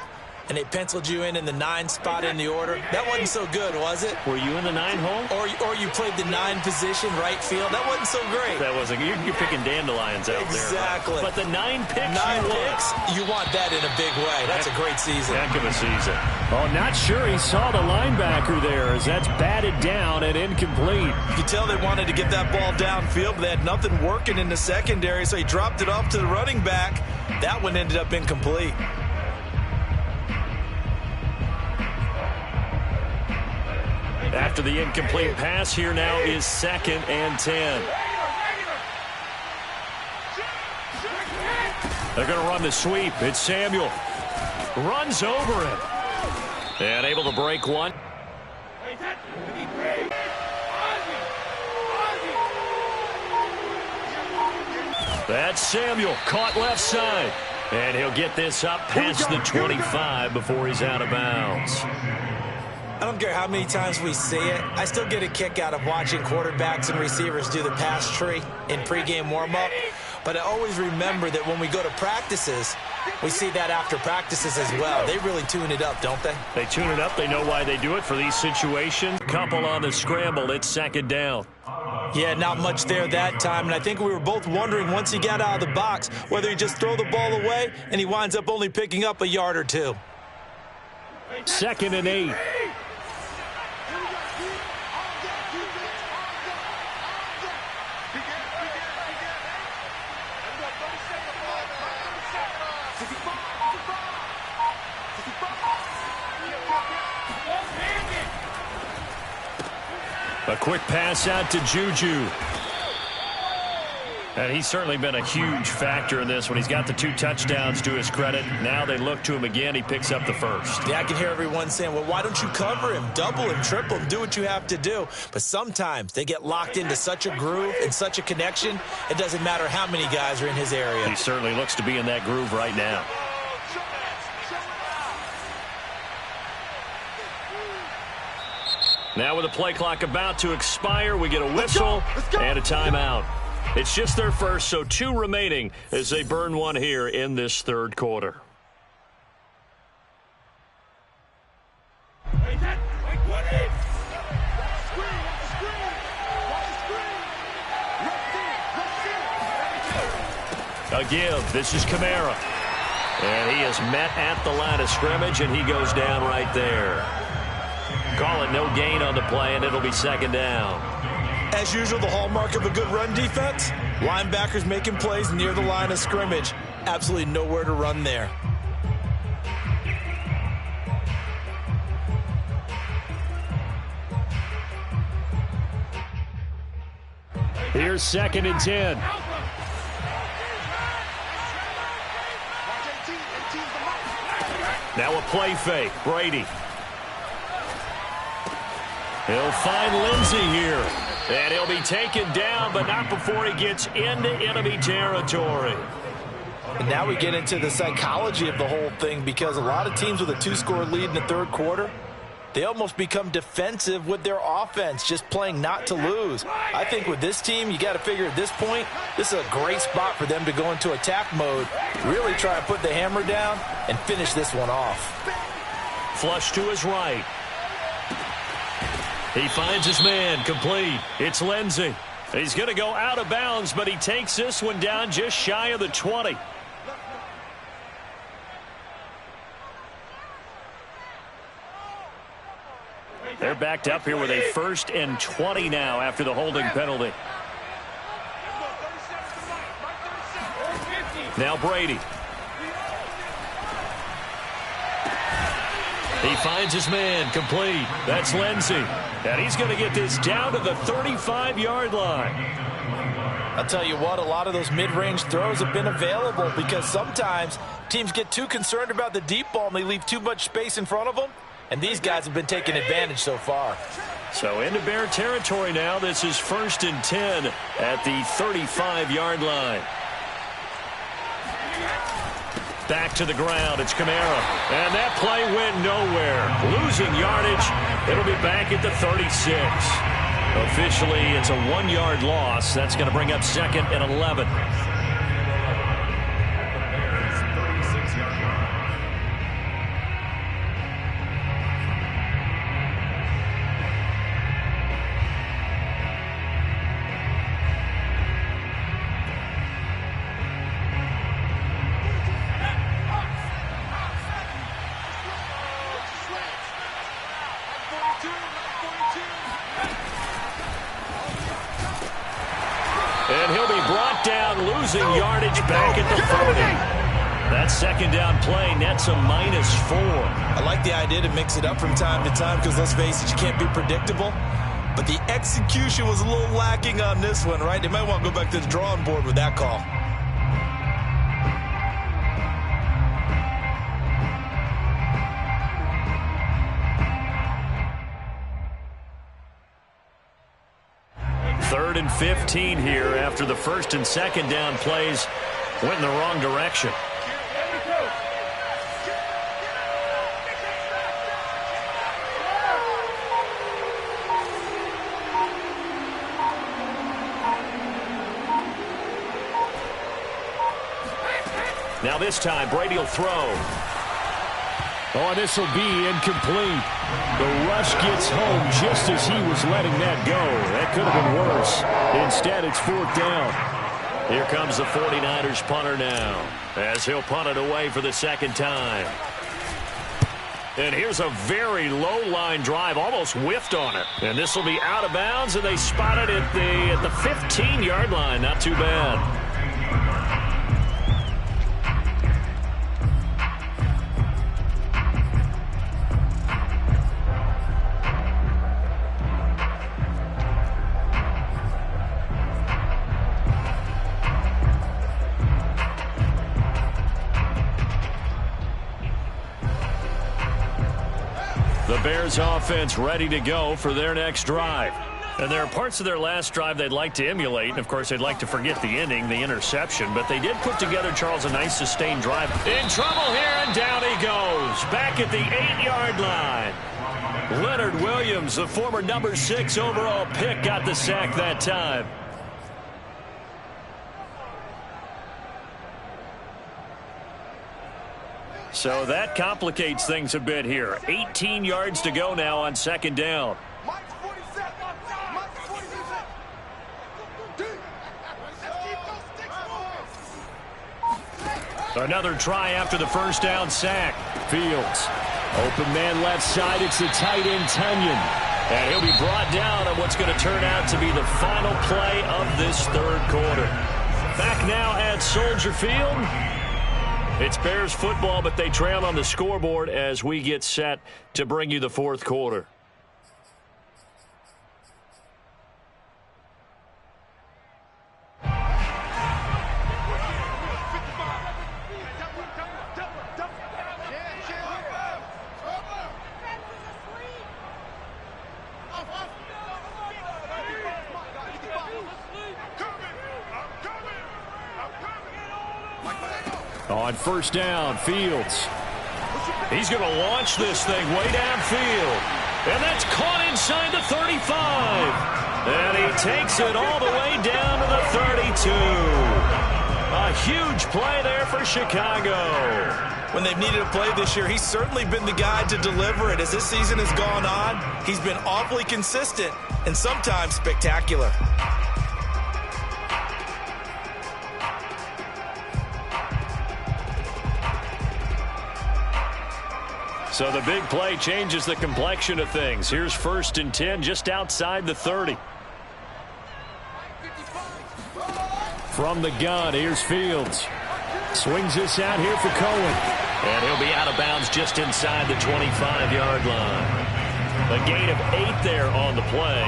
B: and they penciled you in the 9 spot in the order? That wasn't so good, was it?
A: Were you in the 9 hole?
B: Or you played the 9 position, right field? That wasn't so great.
A: That wasn't. You're picking dandelions out
B: exactly.
A: there. But the 9 picks
B: 9 picks, you want that in a big way. That's a great season.
A: Heck of a season. Oh, not sure he saw the linebacker there as that's batted down and incomplete.
B: You could tell they wanted to get that ball downfield, but they had nothing working in the secondary, so he dropped it off to the running back. That one ended up incomplete.
A: After the incomplete pass, here now is 2nd and 10. They're going to run the sweep. It's Samuel. Runs over it. And able to break one. That's Samuel, caught left side. And he'll get this up past the 25 before he's out of bounds.
B: I don't care how many times we see it. I still get a kick out of watching quarterbacks and receivers do the pass tree in pregame warm-up. But I always remember that when we go to practices, we see that after practices as well. They really tune it up, don't they?
A: They tune it up. They know why they do it for these situations. Couple on the scramble. It's 2nd down.
B: Yeah, not much there that time. And I think we were both wondering once he got out of the box whether he just throw the ball away and he winds up only picking up a yard or two.
A: 2nd and 8. A quick pass out to Juju. And he's certainly been a huge factor in this when he's got the 2 touchdowns to his credit. Now they look to him again. He picks up the first.
B: Yeah, I can hear everyone saying, well, why don't you cover him, double him, triple him, do what you have to do. But sometimes they get locked into such a groove and such a connection, it doesn't matter how many guys are in his area.
A: He certainly looks to be in that groove right now. Now with the play clock about to expire, we get a whistle and a timeout. It's just their first, so 2 remaining as they burn one here in this third quarter. A give. This is Kamara. And he is met at the line of scrimmage, and he goes down right there. Call it no gain on the play, and it'll be second down.
B: As usual, the hallmark of a good run defense, linebackers making plays near the line of scrimmage. Absolutely nowhere to run there.
A: Here's 2nd and 10. Now a play fake. Brady. He'll find Lindsey here. And he'll be taken down, but not before he gets into enemy territory.
C: And now we get into the psychology of the whole thing, because a lot of teams with a 2-score lead in the third quarter, they almost become defensive with their offense, just playing not to lose. I think with this team, you got to figure at this point, this is a great spot for them to go into attack mode, really try to put the hammer down and finish this one off.
A: Flush to his right. He finds his man, complete. It's Lindsey. He's going to go out of bounds, but he takes this one down just shy of the 20. They're backed up here with a 1st and 20 now after the holding penalty. Now Brady. He finds his man, complete. That's Lindsey. And he's going to get this down to the 35-yard line.
C: I'll tell you what, a lot of those mid-range throws have been available, because sometimes teams get too concerned about the deep ball and they leave too much space in front of them. And these guys have been taking advantage so far.
A: So into Bear territory now. This is 1st and 10 at the 35-yard line. Back to the ground. It's Kamara. And that play went nowhere. Losing yardage. It'll be back at the 36. Officially, it's a 1-yard loss. That's going to bring up 2nd and 11. And he'll be brought down, losing yardage back at the 40. That 2nd down play nets a -4.
B: I like the idea to mix it up from time to time, because let's face it, you can't be predictable. But the execution was a little lacking on this one, right? They might want to go back to the drawing board with that call.
A: Third and 15 here after the 1st and 2nd down plays went in the wrong direction. Now this time, Brady will throw. Oh, this will be incomplete. The rush gets home just as he was letting that go. That could have been worse. Instead, it's 4th down. Here comes the 49ers punter now, as he'll punt it away for the 2nd time. And here's a very low line drive, almost whiffed on it. And this will be out of bounds, and they spot it at the 15-yard line. Not too bad. Bears offense ready to go for their next drive. And there are parts of their last drive they'd like to emulate. And, of course, they'd like to forget the ending, the interception. But they did put together, Charles, a nice sustained drive. In trouble here, and down he goes. Back at the 8-yard line. Leonard Williams, the former number 6 overall pick, got the sack that time. So that complicates things a bit here. 18 yards to go now on second down. Another try after the first down sack. Fields. Open man left side. It's the tight end, Tunyon. And he'll be brought down on what's going to turn out to be the final play of this third quarter. Back now at Soldier Field. It's Bears football, but they trail on the scoreboard as we get set to bring you the fourth quarter. On first down, Fields. He's going to launch this thing way downfield. And that's caught inside the 35. And he takes it all the way down to the 32. A huge play there for Chicago.
B: When they've needed a play this year, he's certainly been the guy to deliver it. As this season has gone on, he's been awfully consistent and sometimes spectacular.
A: So the big play changes the complexion of things. Here's 1st and 10 just outside the 30. From the gun, here's Fields. Swings this out here for Cohen. And he'll be out of bounds just inside the 25-yard line. A gain of 8 there on the play.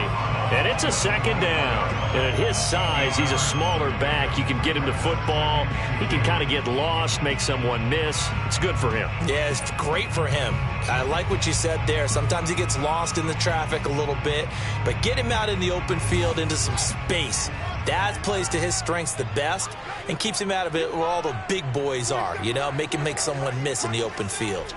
A: And it's a second down. And at his size, he's a smaller back. You can get him to football. He can kind of get lost, make someone miss. It's good for him.
C: Yeah, it's great for him. I like what you said there. Sometimes he gets lost in the traffic a little bit. But get him out in the open field into some space. That plays to his strengths the best and keeps him out of it where all the big boys are. You know, make him make someone miss in the open field.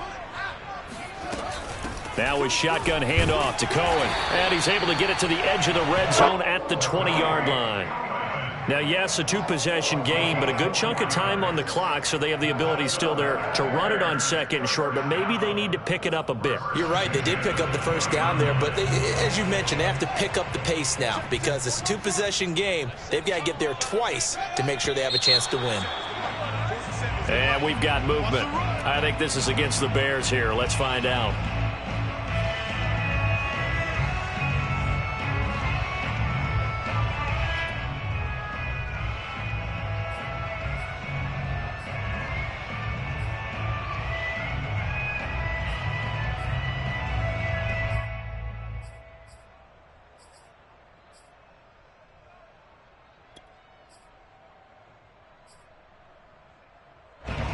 A: Now with shotgun handoff to Cohen. And he's able to get it to the edge of the red zone at the 20-yard line. Now, yes, a two-possession game, but a good chunk of time on the clock, so they have the ability still there to run it on second and short, but maybe they need to pick it up a bit.
C: You're right. They did pick up the first down there, but as you mentioned, they have to pick up the pace now because it's a two-possession game. They've got to get there twice to make sure they have a chance to win.
A: And we've got movement. I think this is against the Bears here. Let's find out.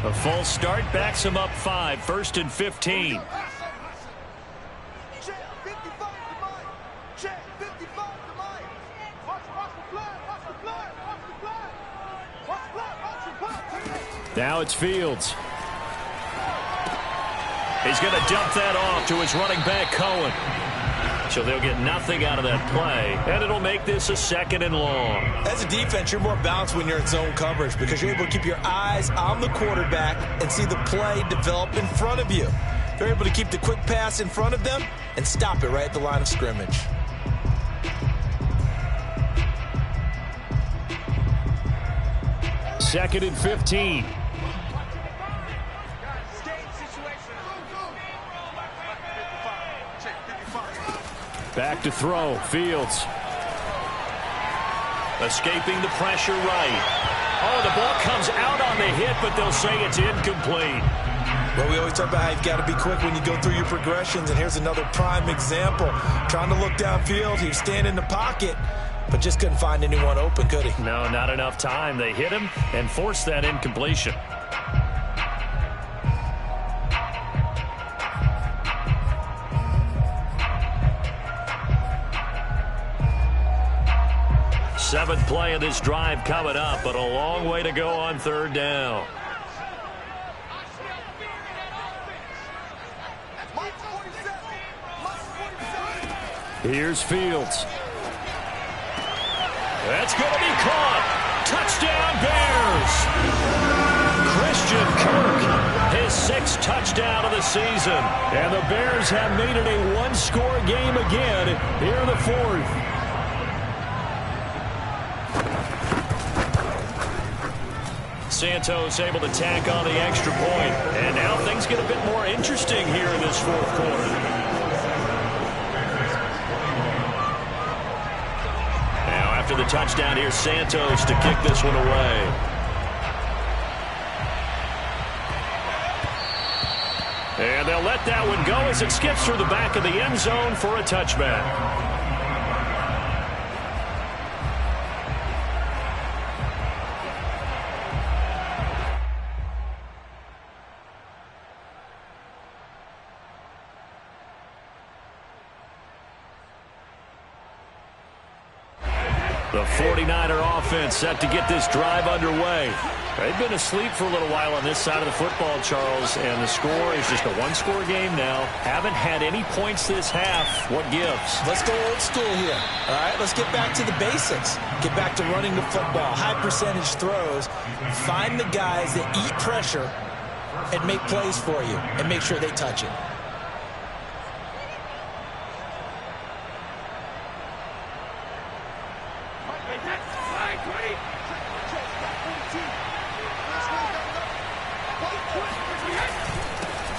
A: A full start backs him up 5, 1st and 15. Now it's Fields. He's going to dump that off to his running back, Cohen. So they'll get nothing out of that play, and it'll make this a 2nd and long.
B: As a defense, you're more balanced when you're in zone coverage because you're able to keep your eyes on the quarterback and see the play develop in front of you. You're able to keep the quick pass in front of them and stop it right at the line of scrimmage.
A: Second and 15. Back to throw. Fields. Escaping the pressure right. Oh, the ball comes out on the hit, but they'll say it's incomplete.
B: Well, we always talk about how you've got to be quick when you go through your progressions, and here's another prime example. Trying to look downfield, he was standing in the pocket, but just couldn't find anyone open, could he?
A: No, not enough time. They hit him and forced that incompletion. Seventh play of this drive coming up, but a long way to go on third down. Here's Fields. That's going to be caught. Touchdown, Bears. Christian Kirk, his sixth touchdown of the season. And the Bears have made it a one-score game again here in the fourth. Santos able to tack on the extra point. And now things get a bit more interesting here in this fourth quarter. After the touchdown, here's Santos to kick this one away. And they'll let that one go as it skips through the back of the end zone for a touchback. The 49er offense set to get this drive underway. They've been asleep for a little while on this side of the football, Charles, and the score is just a one-score game now. Haven't had any points this half. What gives?
C: Let's go old school here. All right, let's get back to the basics. Get back to running the football, high percentage throws. Find the guys that eat pressure and make plays for you and make sure they touch it.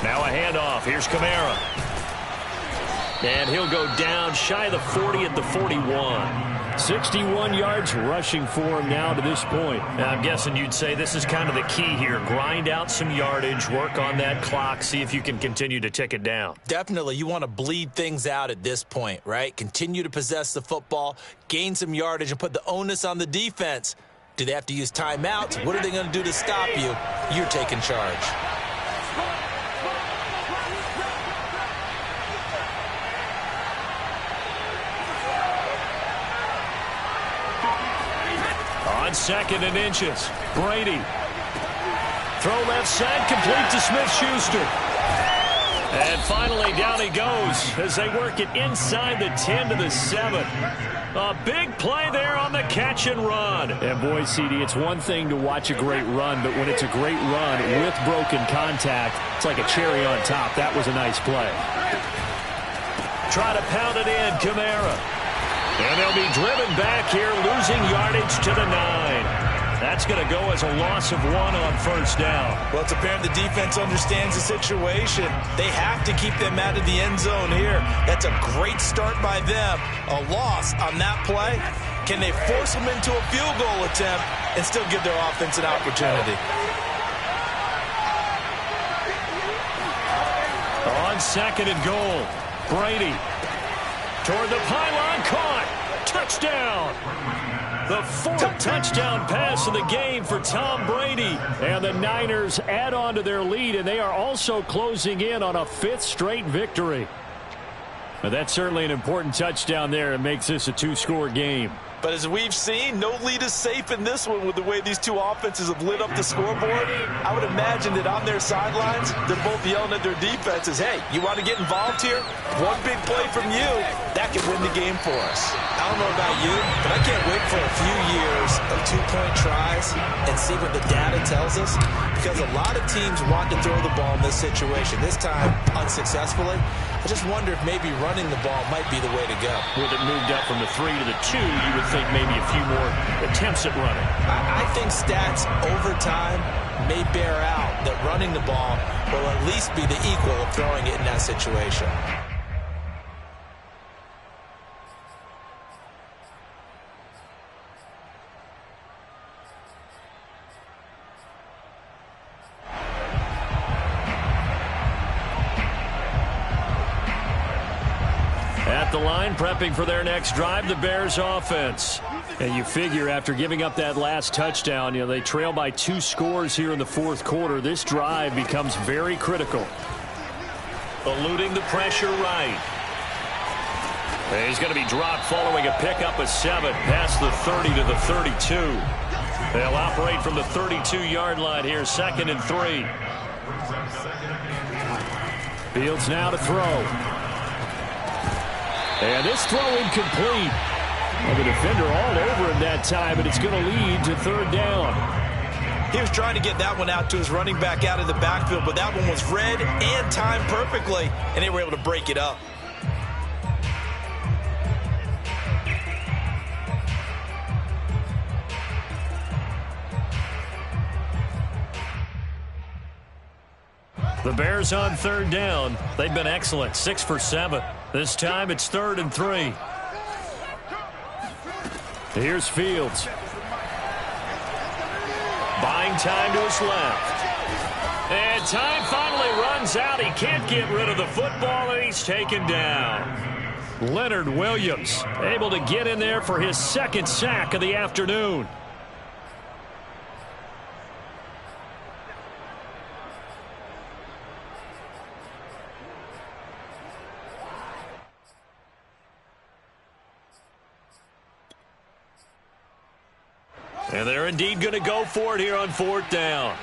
A: Now a handoff. Here's Kamara. And he'll go down shy of the 40 at the 41. 61 yards rushing for him now to this point. Now, I'm guessing you'd say this is kind of the key here. Grind out some yardage, work on that clock, see if you can continue to tick it down.
C: Definitely. You want to bleed things out at this point, right? Continue to possess the football, gain some yardage, and put the onus on the defense. Do they have to use timeouts? What are they going to do to stop you? You're taking charge.
A: On second and inches, Brady. Throw left side, complete to Smith-Schuster. And finally, down he goes as they work it inside the 10 to the 7. A big play there on the catch and run.
E: And boy, CD, it's one thing to watch a great run, but when it's a great run with broken contact, it's like a cherry on top. That was a nice play.
A: Try to pound it in, Kamara. And they'll be driven back here, losing yardage to the 9. That's going to go as a loss of 1 on first down.
B: Well, it's apparent the defense understands the situation. They have to keep them out of the end zone here. That's a great start by them. A loss on that play. Can they force them into a field goal attempt and still give their offense an opportunity?
A: On second and goal, Brady toward the pylon, caught. Touchdown. The fourth touchdown pass of the game for Tom Brady. And the Niners add on to their lead, and they are also closing in on a 5th straight victory. But that's certainly an important touchdown there. It makes this a 2-score game.
B: But as we've seen, no lead is safe in this one with the way these two offenses have lit up the scoreboard. I would imagine that on their sidelines, they're both yelling at their defenses, hey, you want to get involved here? One big play from you, that could win the game for us. I don't know about you, but I can't wait for a few years of 2-point tries and see what the data tells us, because a lot of teams want to throw the ball in this situation, this time unsuccessfully. I just wonder if maybe running the ball might be the way to go.
A: With it moved up from the 3 to the 2, you would think maybe a few more attempts at running.
C: I think stats over time may bear out that running the ball will at least be the equal of throwing it in that situation.
A: At the line, prepping for their next drive, the Bears offense. And you figure after giving up that last touchdown, they trail by 2 scores here in the fourth quarter. This drive becomes very critical. Eluding the pressure right. He's going to be dropped following a pickup of 7 past the 30 to the 32. They'll operate from the 32-yard line here, 2nd and 3.
E: Fields now to throw. And this throw incomplete. And the defender all over him that time, and it's going to lead to 3rd down.
B: He was trying to get that one out to his running back out of the backfield, but that one was read and timed perfectly, and they were able to break it up.
A: The Bears on 3rd down. They've been excellent, 6 for 7. This time it's 3rd and 3. Here's Fields. Buying time to his left. And time finally runs out. He can't get rid of the football, and he's taken down. Leonard Williams able to get in there for his 2nd sack of the afternoon. And they're indeed going to go for it here on 4th down.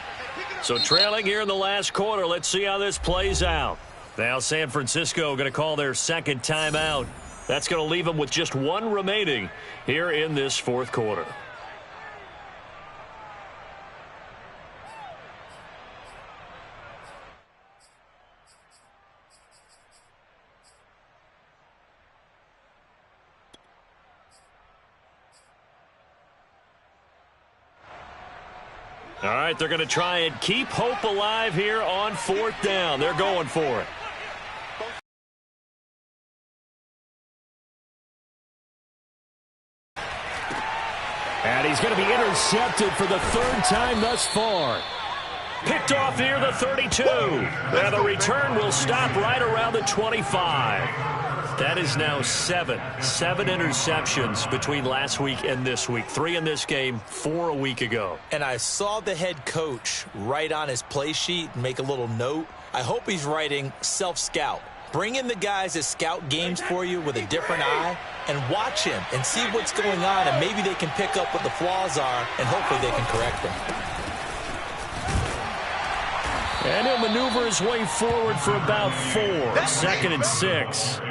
A: So trailing here in the last quarter. Let's see how this plays out. Now San Francisco going to call their 2nd timeout. That's going to leave them with just 1 remaining here in this 4th quarter. All right, they're going to try and keep hope alive here on 4th down. They're going for it.
E: And he's going to be intercepted for the 3rd time thus far.
A: Picked off near the 32. Now the return will stop right around the 25. That is now 7 interceptions between last week and this week. 3 in this game, 4 a week ago.
B: And I saw the head coach write on his play sheet and make a little note. I hope he's writing self-scout. Bring in the guys that scout games for you with a different eye and watch him and see what's going on, and maybe they can pick up what the flaws are, and hopefully they can correct them.
A: And he'll maneuver his way forward for about 4. 2nd and 6.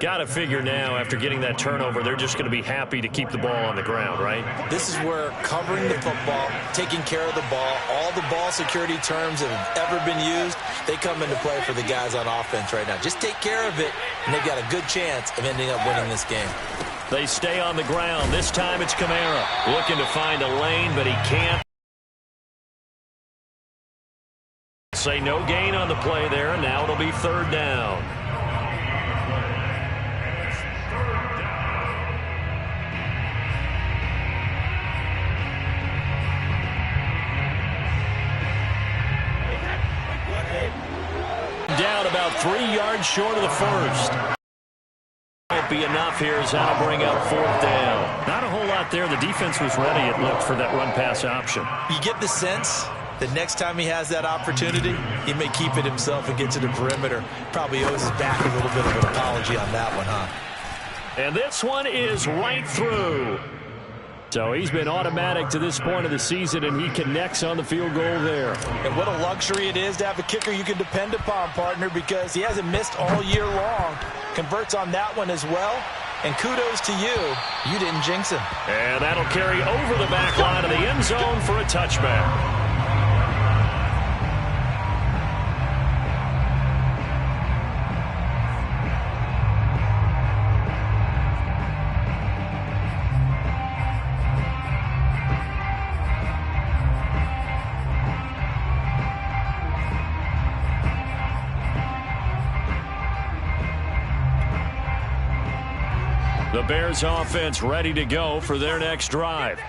A: Got to figure now, after getting that turnover, they're just going to be happy to keep the ball on the ground, right?
B: This is where covering the football, taking care of the ball, all the ball security terms that have ever been used, they come into play for the guys on offense right now. Just take care of it, and they've got a good chance of ending up winning this game.
A: They stay on the ground. This time it's Kamara looking to find a lane, but he can't. Say no gain on the play there, and now it'll be 3rd down. Down about 3 yards short of the 1st. Won't be enough here as that'll bring up 4th down. Not a whole lot there. The defense was ready, it looked, for that run-pass option.
B: You get the sense that next time he has that opportunity, he may keep it himself and get to the perimeter. Probably owes his back a little bit of an apology on that one, huh?
A: And this one is right through.
E: So he's been automatic to this point of the season, and he connects on the field goal there.
B: And what a luxury it is to have a kicker you can depend upon, partner, because he hasn't missed all year long. Converts on that one as well. And kudos to you. You didn't jinx him.
A: And that'll carry over the back line of the end zone for a touchback. The Bears offense ready to go for their next drive.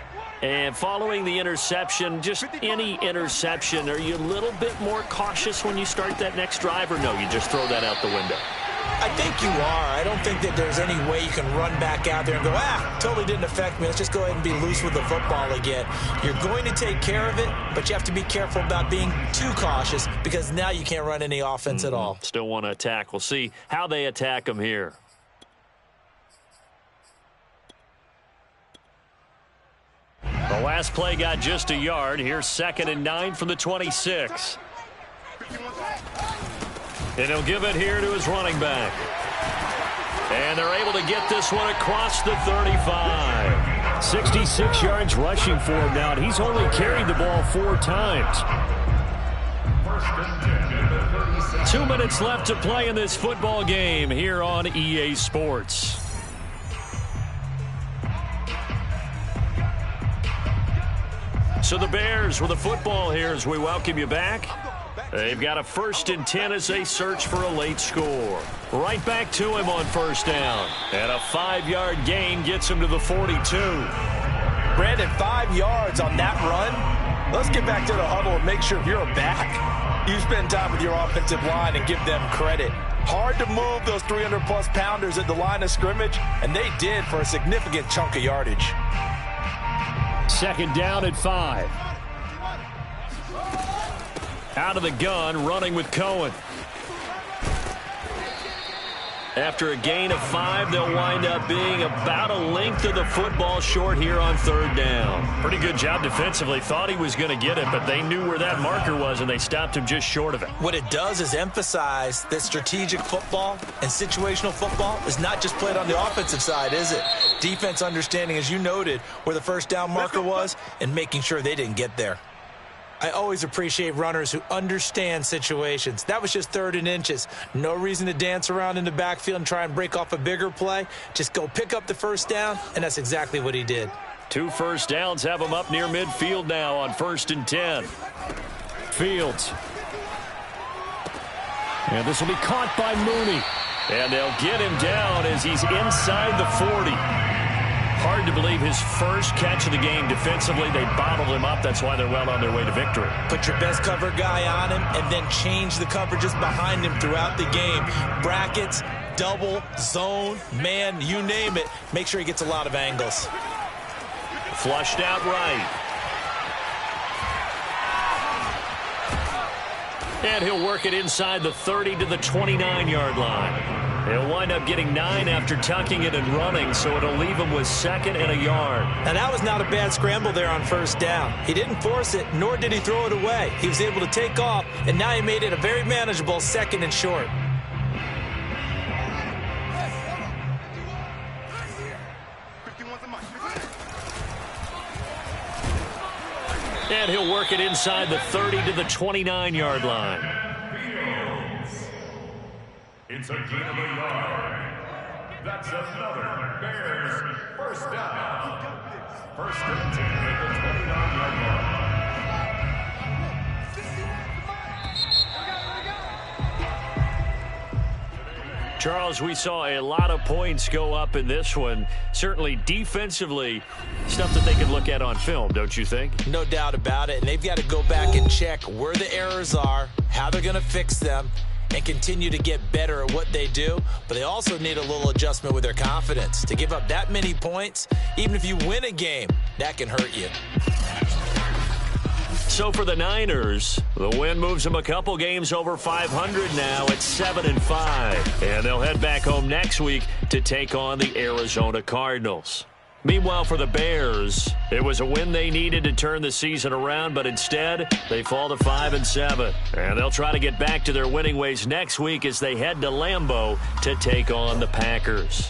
A: And following the interception, just any interception, are you a little bit more cautious when you start that next drive, or no, you just throw that out the window?
B: I think you are. I don't think that there's any way you can run back out there and go, totally didn't affect me. Let's just go ahead and be loose with the football again. You're going to take care of it, but you have to be careful about being too cautious because now you can't run any offense at all.
A: Still want to attack. We'll see how they attack them here. The last play got just a yard. Here's 2nd and 9 from the 26. And he'll give it here to his running back. And they're able to get this one across the 35.
E: 66 yards rushing for him now, and he's only carried the ball 4 times.
A: 2 minutes left to play in this football game here on EA Sports. So the Bears with the football here as we welcome you back. They've got a 1st and 10 as they search for a late score. Right back to him on 1st down. And a 5-yard gain gets him to the 42.
C: Brandon, 5 yards on that run. Let's get back to the huddle and make sure if you're a back, you spend time with your offensive line and give them credit. Hard to move those 300-plus pounders at the line of scrimmage, and they did for a significant chunk of yardage.
E: 2nd down at 5.
A: Out of the gun, running with Cohen. After a gain of 5, they'll wind up being about a length of the football short here on 3rd down. Pretty good job defensively. Thought he was going to get it, but they knew where that marker was, and they stopped him just short of it.
C: What it does is emphasize that strategic football and situational football is not just played on the offensive side, is it? Defense understanding, as you noted, where the 1st down marker was and making sure they didn't get there. I always appreciate runners who understand situations. That was just 3rd and inches. No reason to dance around in the backfield and try and break off a bigger play. Just go pick up the 1st down, and that's exactly what he did.
A: 2 first downs have him up near midfield now on 1st and 10.
E: Fields. And this will be caught by Mooney.
A: And they'll get him down as he's inside the 40. Hard to believe his first catch of the game defensively. They bottled him up. That's why they're well on their way to victory.
C: Put your best cover guy on him and then change the coverages behind him throughout the game. Brackets, double, zone, man, you name it. Make sure he gets a lot of angles.
A: Flushed out right. And he'll work it inside the 30 to the 29-yard line. He'll wind up getting 9 after tucking it and running, so it'll leave him with 2nd and a yard.
C: Now, that was not a bad scramble there on 1st down. He didn't force it, nor did he throw it away. He was able to take off, and now he made it a very manageable 2nd and short.
A: And he'll work it inside the 30 to the 29-yard line.
D: It's a gain of a yard. That's another Bears 1st down. 1st and 10 at the 29-yard line.
A: Charles, we saw a lot of points go up in this one. Certainly defensively, stuff that they could look at on film, don't you think?
C: No doubt about it. And they've got to go back and check where the errors are, how they're going to fix them, and continue to get better at what they do. But they also need a little adjustment with their confidence. To give up that many points, even if you win a game, that can hurt you.
A: So for the Niners, the win moves them a couple games over 500 now at 7-5. And they'll head back home next week to take on the Arizona Cardinals. Meanwhile, for the Bears, it was a win they needed to turn the season around, but instead, they fall to 5-7. And they'll try to get back to their winning ways next week as they head to Lambeau to take on the Packers.